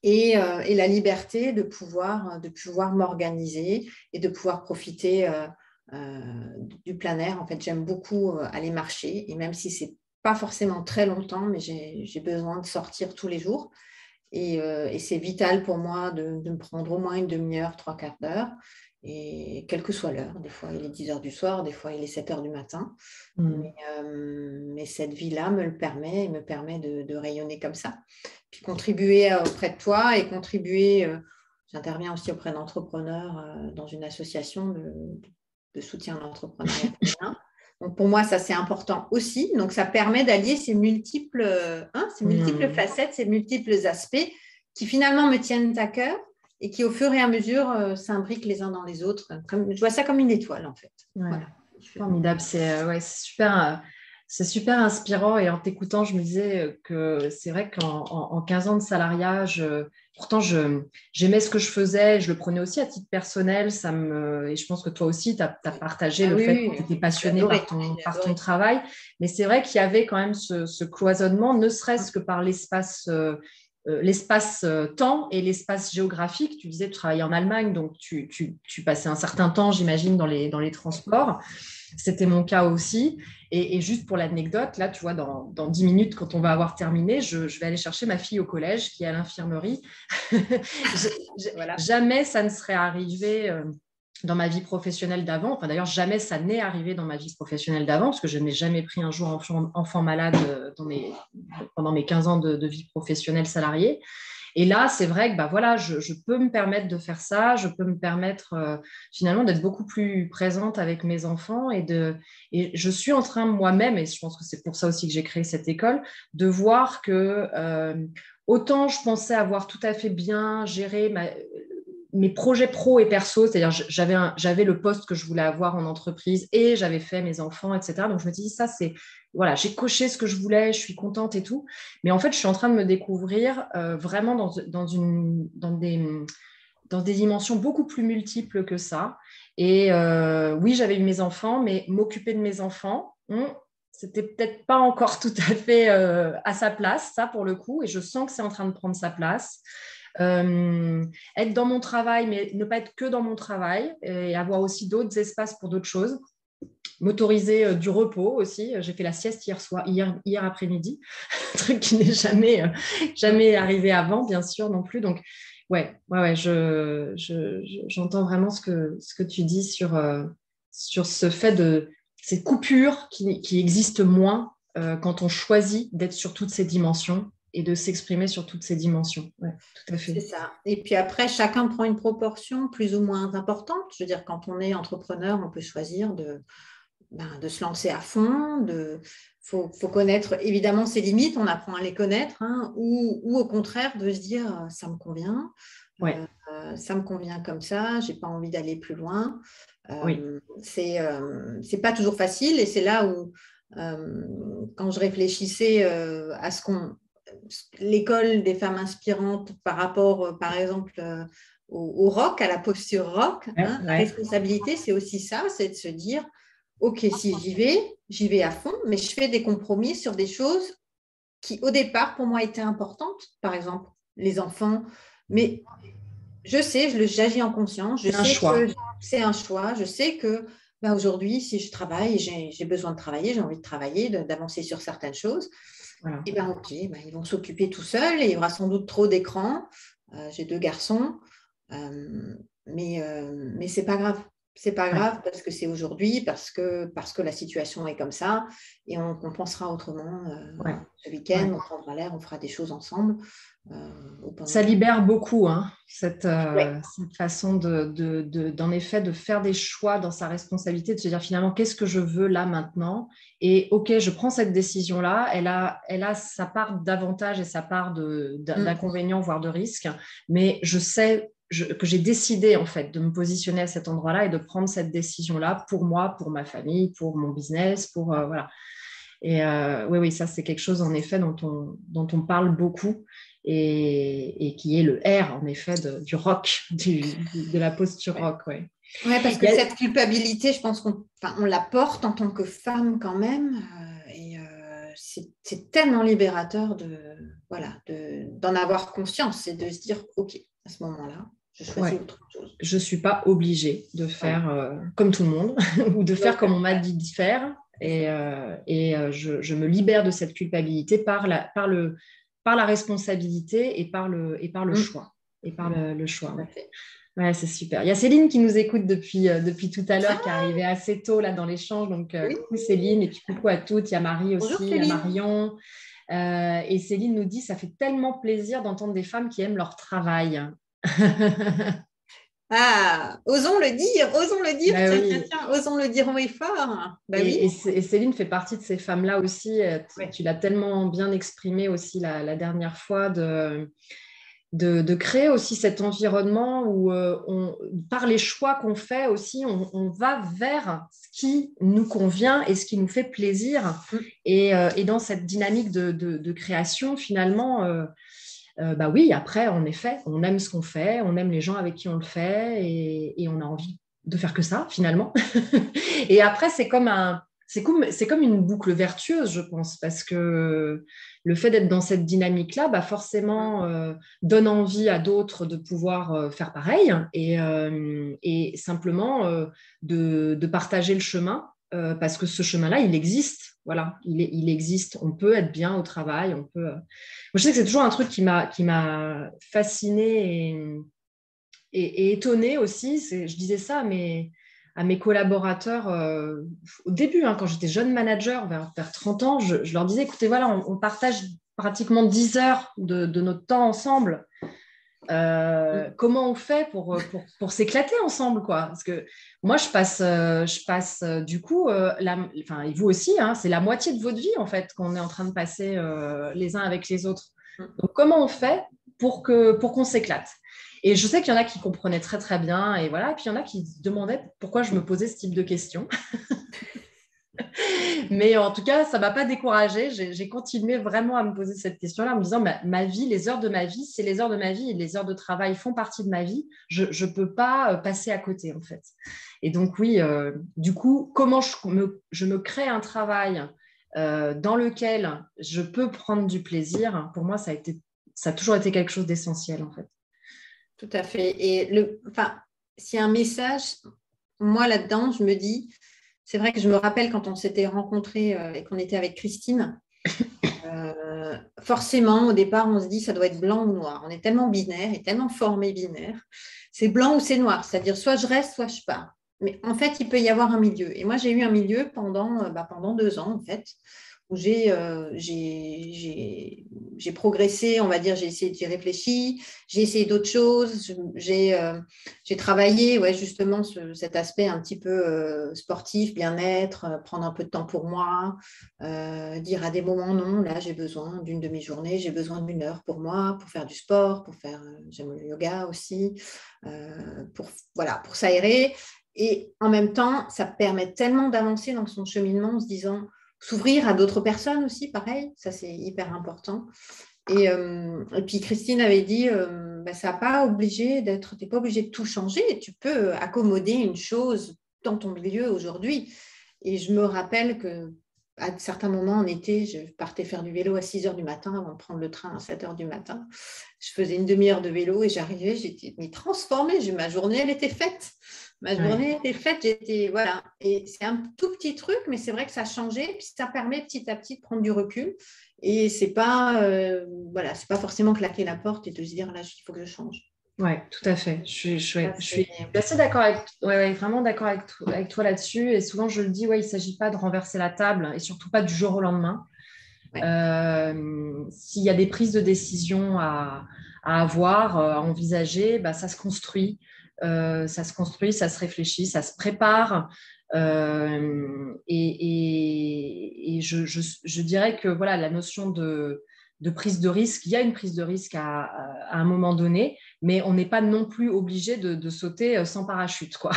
Et la liberté de pouvoir m'organiser et de pouvoir profiter du plein air. En fait, j'aime beaucoup aller marcher et même si ce n'est pas forcément très longtemps, mais j'ai besoin de sortir tous les jours. Et c'est vital pour moi de me prendre au moins une demi-heure, trois quarts d'heure, et quelle que soit l'heure. Des fois, il est 10 heures du soir, des fois, il est 7 heures du matin. Mais cette vie-là me le permet et me permet de rayonner comme ça. Puis contribuer auprès de toi et contribuer, j'interviens aussi auprès d'entrepreneurs dans une association de soutien à l'entrepreneuriat féminin. Donc pour moi, ça c'est important aussi. Donc ça permet d'allier ces multiples facettes, ces multiples aspects qui finalement me tiennent à cœur et qui au fur et à mesure s'imbriquent les uns dans les autres. Je vois ça comme une étoile en fait. Ouais. Voilà. Formidable, c'est super inspirant et en t'écoutant, je me disais que c'est vrai qu'en 15 ans de salariat, pourtant j'aimais ce que je faisais, je le prenais aussi à titre personnel, et je pense que toi aussi, tu as partagé le fait que tu étais passionné par ton travail, mais c'est vrai qu'il y avait quand même ce cloisonnement, ne serait-ce que par l'espace-temps et l'espace géographique. Tu disais que tu travaillais en Allemagne, donc tu passais un certain temps, j'imagine, dans les transports. C'était mon cas aussi. Et juste pour l'anecdote, là, tu vois, dans 10 minutes, quand on va avoir terminé, je vais aller chercher ma fille au collège qui est à l'infirmerie. Voilà. Jamais ça ne serait arrivé dans ma vie professionnelle d'avant. Enfin, d'ailleurs, jamais ça n'est arrivé dans ma vie professionnelle d'avant, parce que je n'ai jamais pris un jour enfant malade pendant mes 15 ans de vie professionnelle salariée. Et là, c'est vrai que bah, voilà, je peux me permettre de faire ça, je peux me permettre finalement d'être beaucoup plus présente avec mes enfants et je suis en train moi-même, et je pense que c'est pour ça aussi que j'ai créé cette école, de voir que autant je pensais avoir tout à fait bien géré mes projets pro et perso, c'est-à-dire j'avais le poste que je voulais avoir en entreprise et j'avais fait mes enfants, etc. Donc je me dis, ça c'est, voilà, j'ai coché ce que je voulais, je suis contente et tout. Mais en fait, je suis en train de me découvrir vraiment dans des dimensions beaucoup plus multiples que ça. Et oui, j'avais eu mes enfants, mais m'occuper de mes enfants, c'était peut-être pas encore tout à fait à sa place, ça pour le coup. Et je sens que c'est en train de prendre sa place. Être dans mon travail, mais ne pas être que dans mon travail et avoir aussi d'autres espaces pour d'autres choses. M'autoriser du repos aussi. J'ai fait la sieste hier après-midi, un truc qui n'est jamais arrivé avant, bien sûr, non plus. Donc, ouais, j'entends vraiment ce que tu dis sur ce fait de cette coupure qui existe moins quand on choisit d'être sur toutes ces dimensions et de s'exprimer sur toutes ces dimensions. Ouais, tout à C'est fait. ça. Et puis après, chacun prend une proportion plus ou moins importante. Je veux dire, quand on est entrepreneur, on peut choisir de se lancer à fond. Faut connaître évidemment ses limites, on apprend à les connaître, hein, ou au contraire de se dire, ça me convient. Ouais, Ça me convient comme ça, j'ai pas envie d'aller plus loin. oui, C'est pas toujours facile et c'est là où, quand je réfléchissais à l'école des femmes inspirantes par rapport, par exemple, au rock, à la posture rock, ouais, hein, la ouais, responsabilité, c'est aussi ça, c'est de se dire, OK, si j'y vais à fond, mais je fais des compromis sur des choses qui, au départ, pour moi, étaient importantes. Par exemple, les enfants. Mais je sais, j'agis en conscience, je c'est un sais que choix. c'est un choix, je sais que bah, aujourd'hui, si je travaille, j'ai besoin de travailler, j'ai envie de travailler, d'avancer sur certaines choses, Voilà. et bien ok, ben, ils vont s'occuper tout seuls et il y aura sans doute trop d'écran. J'ai deux garçons, euh, mais c'est pas grave. C'est pas Ouais. grave parce que c'est aujourd'hui, parce que la situation est comme ça et on pensera autrement. Ouais, Ce ouais. week-end, on prendra l'air, on fera des choses ensemble ou pendant Ça le... libère beaucoup, hein, Ouais. cette façon d'en effet, de faire des choix dans sa responsabilité, de se dire finalement, qu'est-ce que je veux là maintenant? Et OK, je prends cette décision-là, elle a sa part d'avantages et sa part Mm. d'inconvénients, voire de risques, mais je sais que j'ai décidé en fait de me positionner à cet endroit-là et de prendre cette décision-là pour moi, pour ma famille, pour mon business, pour voilà. Et oui, oui, ça, c'est quelque chose, en effet, dont on parle beaucoup et qui est le R, en effet, du rock, de la posture Ouais. rock. Ouais. Ouais, parce Il que y a- cette culpabilité, je pense on la porte en tant que femme quand même. C'est tellement libérateur voilà, d'en avoir conscience et de se dire, OK, à ce moment-là, je choisis ouais, autre chose. je ne suis pas obligée de Voilà. faire comme tout le monde ou de faire Donc, comme on m'a dit de faire. c'est ça. Je me libère de cette culpabilité par la responsabilité et par le Mm. choix. Et par Mm. le choix, Tout à ouais. fait. Ouais, c'est super. Il y a Céline qui nous écoute depuis tout à l'heure, qui est Ah, arrivée assez tôt là dans l'échange. Donc, oui. coucou Céline et puis coucou à toutes. Il y a Marie Bonjour aussi, il y a Céline. Marion. Et Céline nous dit, ça fait tellement plaisir d'entendre des femmes qui aiment leur travail. Ah, osons le dire, Ben tiens, tiens, oui. tiens, osons le dire haut et fort. Bah oui. Et Céline fait partie de ces femmes-là aussi. Ouais. Tu l'as tellement bien exprimé aussi la dernière fois de créer aussi cet environnement où par les choix qu'on fait aussi, on va vers ce qui nous convient et ce qui nous fait plaisir. Mm. Et dans cette dynamique de création, finalement, bah oui, après, en effet, on aime ce qu'on fait, on aime les gens avec qui on le fait et on a envie de faire que ça, finalement. Et après, c'est comme une boucle vertueuse, je pense, parce que le fait d'être dans cette dynamique-là, bah forcément, donne envie à d'autres de pouvoir faire pareil et simplement de partager le chemin parce que ce chemin-là, il existe. Voilà, il existe. On peut être bien au travail. On peut. Moi, je sais que c'est toujours un truc qui m'a fascinée et étonnée aussi. Je disais ça à mes collaborateurs au début, hein, quand j'étais jeune manager, vers 30 ans, je leur disais, écoutez, voilà, on partage pratiquement 10 heures de notre temps ensemble. Comment on fait pour s'éclater ensemble, quoi? Parce que moi, je passe du coup, enfin, et vous aussi, hein, c'est la moitié de votre vie, en fait, qu'on est en train de passer les uns avec les autres. Donc, comment on fait pour qu'on s'éclate? Et je sais qu'il y en a qui comprenaient très, très bien, et voilà. Et puis, il y en a qui se demandaient pourquoi je me posais ce type de questions. Mais en tout cas, ça ne m'a pas découragée. J'ai continué vraiment à me poser cette question-là en me disant, ma vie, les heures de ma vie, c'est les heures de ma vie et les heures de travail font partie de ma vie. Je ne peux pas passer à côté, en fait. Et donc, oui, du coup, comment je me crée un travail dans lequel je peux prendre du plaisir, pour moi, ça a toujours été quelque chose d'essentiel, en fait. Tout à fait. Et enfin, s'il y a un message, moi là-dedans, je me dis, c'est vrai que je me rappelle quand on s'était rencontrés et qu'on était avec Christine, forcément, au départ, on se dit, ça doit être blanc ou noir. On est tellement binaire et tellement formé binaire. C'est blanc ou c'est noir, c'est-à-dire soit je reste, soit je pars. Mais en fait, il peut y avoir un milieu. Et moi, j'ai eu un milieu pendant 2 ans, en fait, où j'ai progressé, on va dire, j'ai réfléchi, j'ai essayé d'autres choses, j'ai travaillé, ouais, justement, cet aspect un petit peu sportif, bien-être, prendre un peu de temps pour moi, dire à des moments non, là, j'ai besoin d'une demi-journée, j'ai besoin d'une heure pour moi, pour faire du sport, j'aime le yoga aussi, pour s'aérer. Et en même temps, ça permet tellement d'avancer dans son cheminement en se disant, s'ouvrir à d'autres personnes aussi, pareil, ça c'est hyper important. Et puis Christine avait dit, ça n'a pas obligé t'es pas obligé de tout changer, tu peux accommoder une chose dans ton milieu aujourd'hui. Et je me rappelle que à certains moments en été, je partais faire du vélo à 6 heures du matin avant de prendre le train à 7 heures du matin. Je faisais une demi-heure de vélo et j'arrivais, j'étais transformée. Ma journée, elle était faite. Ma journée était faite, voilà. Et c'est un tout petit truc, mais c'est vrai que ça a changé. Puis ça permet petit à petit de prendre du recul. Et c'est pas, c'est pas forcément claquer la porte et de se dire là, il faut que je change. Oui, tout à fait. Je suis assez d'accord vraiment d'accord avec toi là-dessus. Et souvent, je le dis, il ne s'agit pas de renverser la table et surtout pas du jour au lendemain. Ouais. S'il y a des prises de décision à avoir, à envisager, ça se construit. Ça se réfléchit, ça se prépare. Et je dirais que voilà, la notion de prise de risque, il y a une prise de risque à un moment donné, mais on n'est pas non plus obligé de sauter sans parachute, quoi.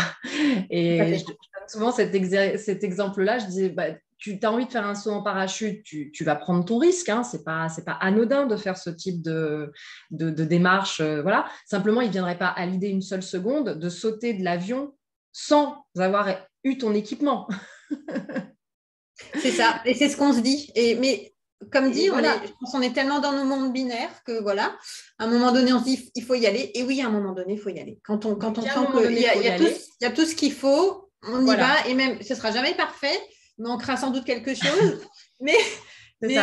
Et je donne souvent cet exemple-là, je disais, tu as envie de faire un saut en parachute, tu vas prendre ton risque, hein, c'est pas anodin de faire ce type de démarche, voilà. Simplement, il ne viendrait pas à l'idée une seule seconde de sauter de l'avion sans avoir eu ton équipement. C'est ça, et c'est ce qu'on se dit. Mais comme dit, je pense qu'on est tellement dans nos mondes binaires que voilà, à un moment donné, on se dit il faut y aller. Et oui, à un moment donné, il faut y aller. Quand on sent qu'il y a tout ce qu'il faut, on y va. Et même, ce ne sera jamais parfait, mais on manquera sans doute quelque chose. Mais il y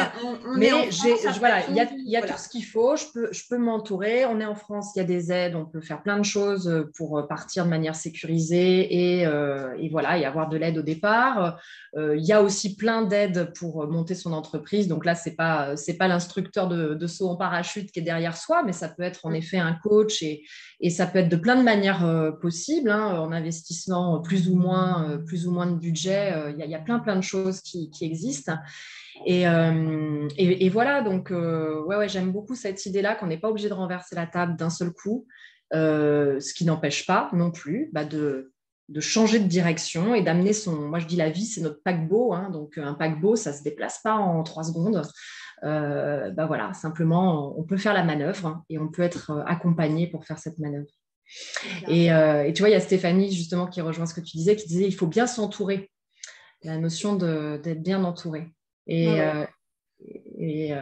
a tout ce qu'il faut, je peux m'entourer. On est en France, il y a des aides, on peut faire plein de choses pour partir de manière sécurisée et voilà, et avoir de l'aide au départ. Il y a aussi plein d'aides pour monter son entreprise. Donc là, c'est pas l'instructeur de saut en parachute qui est derrière soi, mais ça peut être en effet un coach et ça peut être de plein de manières possibles, hein, en investissement plus ou moins de budget. Il y a plein de choses qui existent. Et voilà, donc j'aime beaucoup cette idée-là qu'on n'est pas obligé de renverser la table d'un seul coup, ce qui n'empêche pas non plus de changer de direction et d'amener moi je dis la vie c'est notre paquebot, hein, donc un paquebot ça ne se déplace pas en 3 secondes. Voilà, simplement on peut faire la manœuvre, hein, et on peut être accompagné pour faire cette manœuvre. Et tu vois, il y a Stéphanie justement qui rejoint ce que tu disais, qui disait il faut bien s'entourer, la notion d'être bien entouré. Et et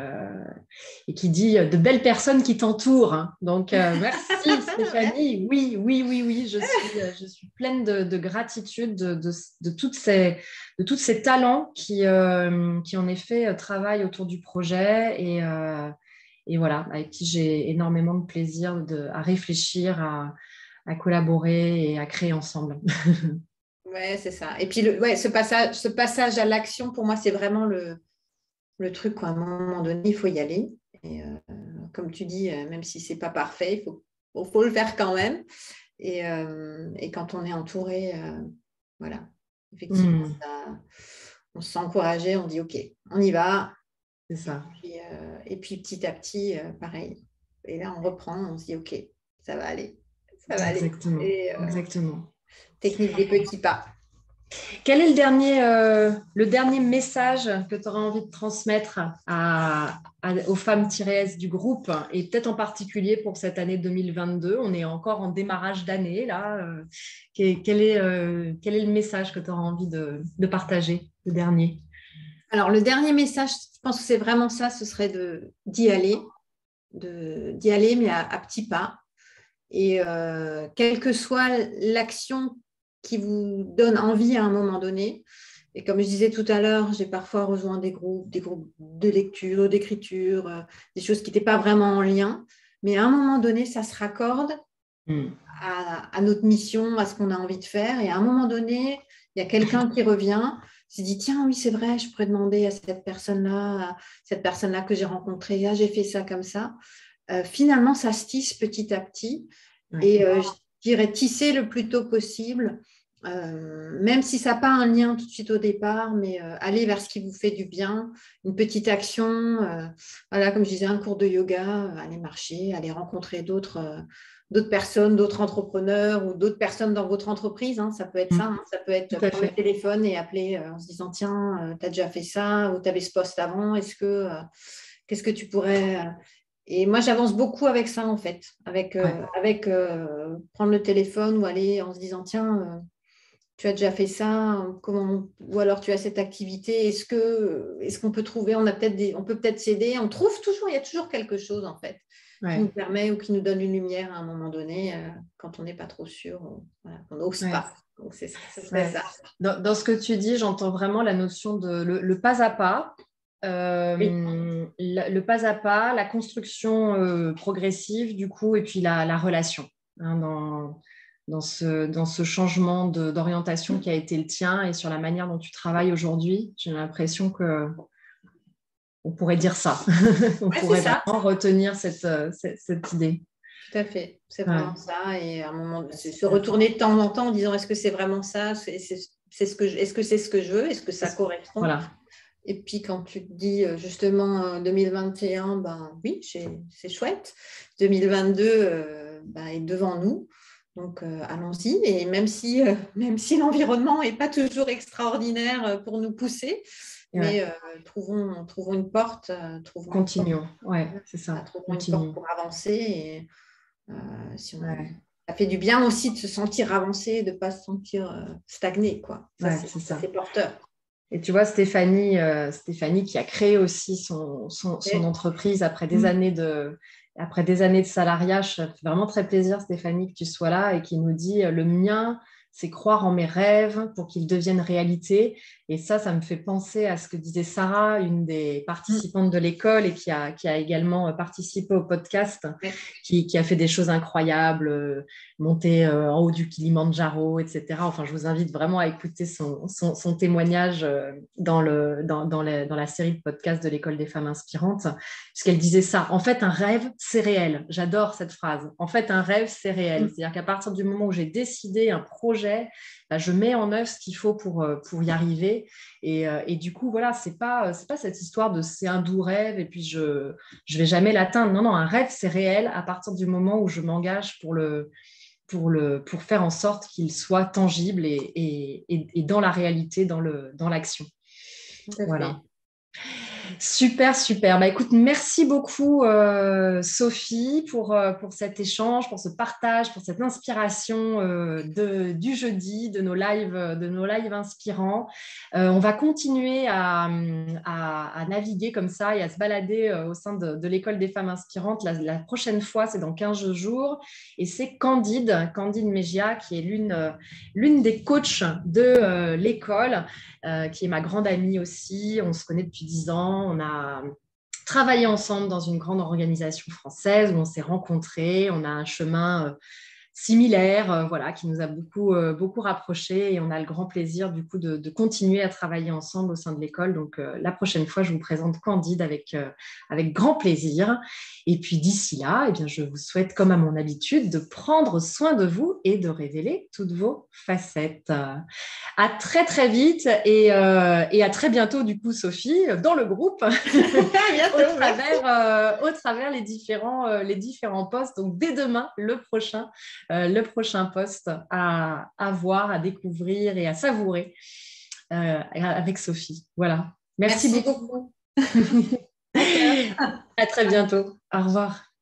qui dit de belles personnes qui t'entourent. Hein. Donc, merci Stéphanie. Oui, oui, oui, oui, je suis pleine de gratitude de tous ces talents qui en effet, travaillent autour du projet et voilà, avec qui j'ai énormément de plaisir à réfléchir, à collaborer et à créer ensemble. Ouais, c'est ça. Et puis, ce passage à l'action, pour moi, c'est vraiment le truc, quoi. À un moment donné, il faut y aller. Et comme tu dis, même si c'est pas parfait, faut le faire quand même. Et quand on est entouré, voilà, effectivement, Mm, on se sent encouragé, on dit OK, on y va. c'est ça. Et puis petit à petit, pareil. Et là, on reprend, on se dit OK, ça va aller, ça va aller. Exactement, Et exactement. technique des petits pas. Quel est le dernier message que tu auras envie de transmettre aux femmes-S du groupe et peut-être en particulier pour cette année 2022? On est encore en démarrage d'année là. Quel est le message que tu auras envie de partager, le dernier? Alors, le dernier message, je pense que c'est vraiment ça, ce serait d'y aller, mais à petits pas. Et quelle que soit l'action qui vous donne envie à un moment donné. Et comme je disais tout à l'heure, j'ai parfois rejoint des groupes de lecture, d'écriture, des choses qui n'étaient pas vraiment en lien. Mais à un moment donné, ça se raccorde à notre mission, à ce qu'on a envie de faire. Et à un moment donné, il y a quelqu'un qui revient, s'est dit, tiens, oui, c'est vrai, je pourrais demander à cette personne-là que j'ai rencontrée, ah, j'ai fait ça comme ça. Finalement, ça se tisse petit à petit. Ouais. Et je dirais tisser le plus tôt possible, même si ça n'a pas un lien tout de suite au départ, mais aller vers ce qui vous fait du bien, une petite action, voilà, comme je disais, un cours de yoga, aller marcher, aller rencontrer d'autres personnes, d'autres entrepreneurs ou d'autres personnes dans votre entreprise. Hein, ça peut être ça, hein, ça peut être prendre le téléphone et appeler en se disant, tiens, tu as déjà fait ça ou tu avais ce poste avant, qu'est-ce que tu pourrais... Et moi, j'avance beaucoup avec ça, en fait, avec prendre le téléphone ou aller en se disant, tiens, tu as déjà fait ça, ou alors tu as cette activité, est-ce qu'on peut trouver, on peut peut-être s'aider, on trouve toujours, il y a toujours quelque chose, en fait, qui nous permet ou qui nous donne une lumière à un moment donné, quand on n'est pas trop sûr, on n'ose pas. Donc, ce serait ça. Dans ce que tu dis, j'entends vraiment la notion de le pas à pas. Oui. Le pas à pas, la construction progressive du coup, et puis la relation hein, dans ce changement d'orientation qui a été le tien et sur la manière dont tu travailles aujourd'hui. J'ai l'impression qu'on pourrait dire ça. On pourrait vraiment retenir cette idée. Tout à fait, c'est vraiment ça. Et à un moment, c'est se retourner de temps en temps en disant est-ce que c'est vraiment ça, est-ce que c'est ce que je veux, est-ce que ça correspond. Voilà. Et puis quand tu te dis justement 2021, ben oui, c'est chouette. 2022 est devant nous. Donc allons-y. Et même si l'environnement n'est pas toujours extraordinaire pour nous pousser, mais trouvons une porte. Continuons. Ouais, c'est ça. Trouvons une porte pour avancer. Et ça fait du bien aussi de se sentir avancé, de ne pas se sentir stagné. Quoi. C'est ça. C'est porteur. Et tu vois, Stéphanie qui a créé aussi son entreprise après des années de salariat, ça fait vraiment très plaisir, Stéphanie, que tu sois là et qui nous dit le mien, c'est croire en mes rêves pour qu'ils deviennent réalité. Et ça me fait penser à ce que disait Sarah, une des participantes de l'école et qui a également participé au podcast, qui a fait des choses incroyables, monter en haut du Kilimandjaro, etc. Enfin, je vous invite vraiment à écouter son témoignage dans la série de podcasts de l'École des femmes inspirantes, puisqu'elle disait ça. En fait, un rêve, c'est réel. J'adore cette phrase. En fait, un rêve, c'est réel. C'est-à-dire qu'à partir du moment où j'ai décidé un projet, je mets en œuvre ce qu'il faut pour y arriver. Et du coup, voilà, c'est pas cette histoire de c'est un doux rêve et puis je vais jamais l'atteindre. Non, un rêve, c'est réel à partir du moment où je m'engage pour faire en sorte qu'il soit tangible et dans la réalité, dans l'action. Voilà. Super. Écoute, merci beaucoup Sophie pour cet échange, pour ce partage, pour cette inspiration du jeudi, de nos lives inspirants. On va continuer à à naviguer comme ça et à se balader au sein de l'école des femmes inspirantes. La prochaine fois, c'est dans 15 jours. Et c'est Candide Megia, qui est l'une des coachs de l'école, qui est ma grande amie aussi. On se connaît depuis 10 ans. On a travaillé ensemble dans une grande organisation française où on s'est rencontrés. On a un chemin similaire, voilà, qui nous a beaucoup rapprochés et on a le grand plaisir du coup de continuer à travailler ensemble au sein de l'école. Donc la prochaine fois, je vous présente Candide avec grand plaisir. Et puis d'ici là, eh bien, je vous souhaite, comme à mon habitude, de prendre soin de vous et de révéler toutes vos facettes. À très très vite et à très bientôt du coup, Sophie, dans le groupe au travers les différents postes. Donc dès demain, le prochain poste à voir, à découvrir et à savourer avec Sophie. Voilà. Merci beaucoup. À très bientôt. Au revoir.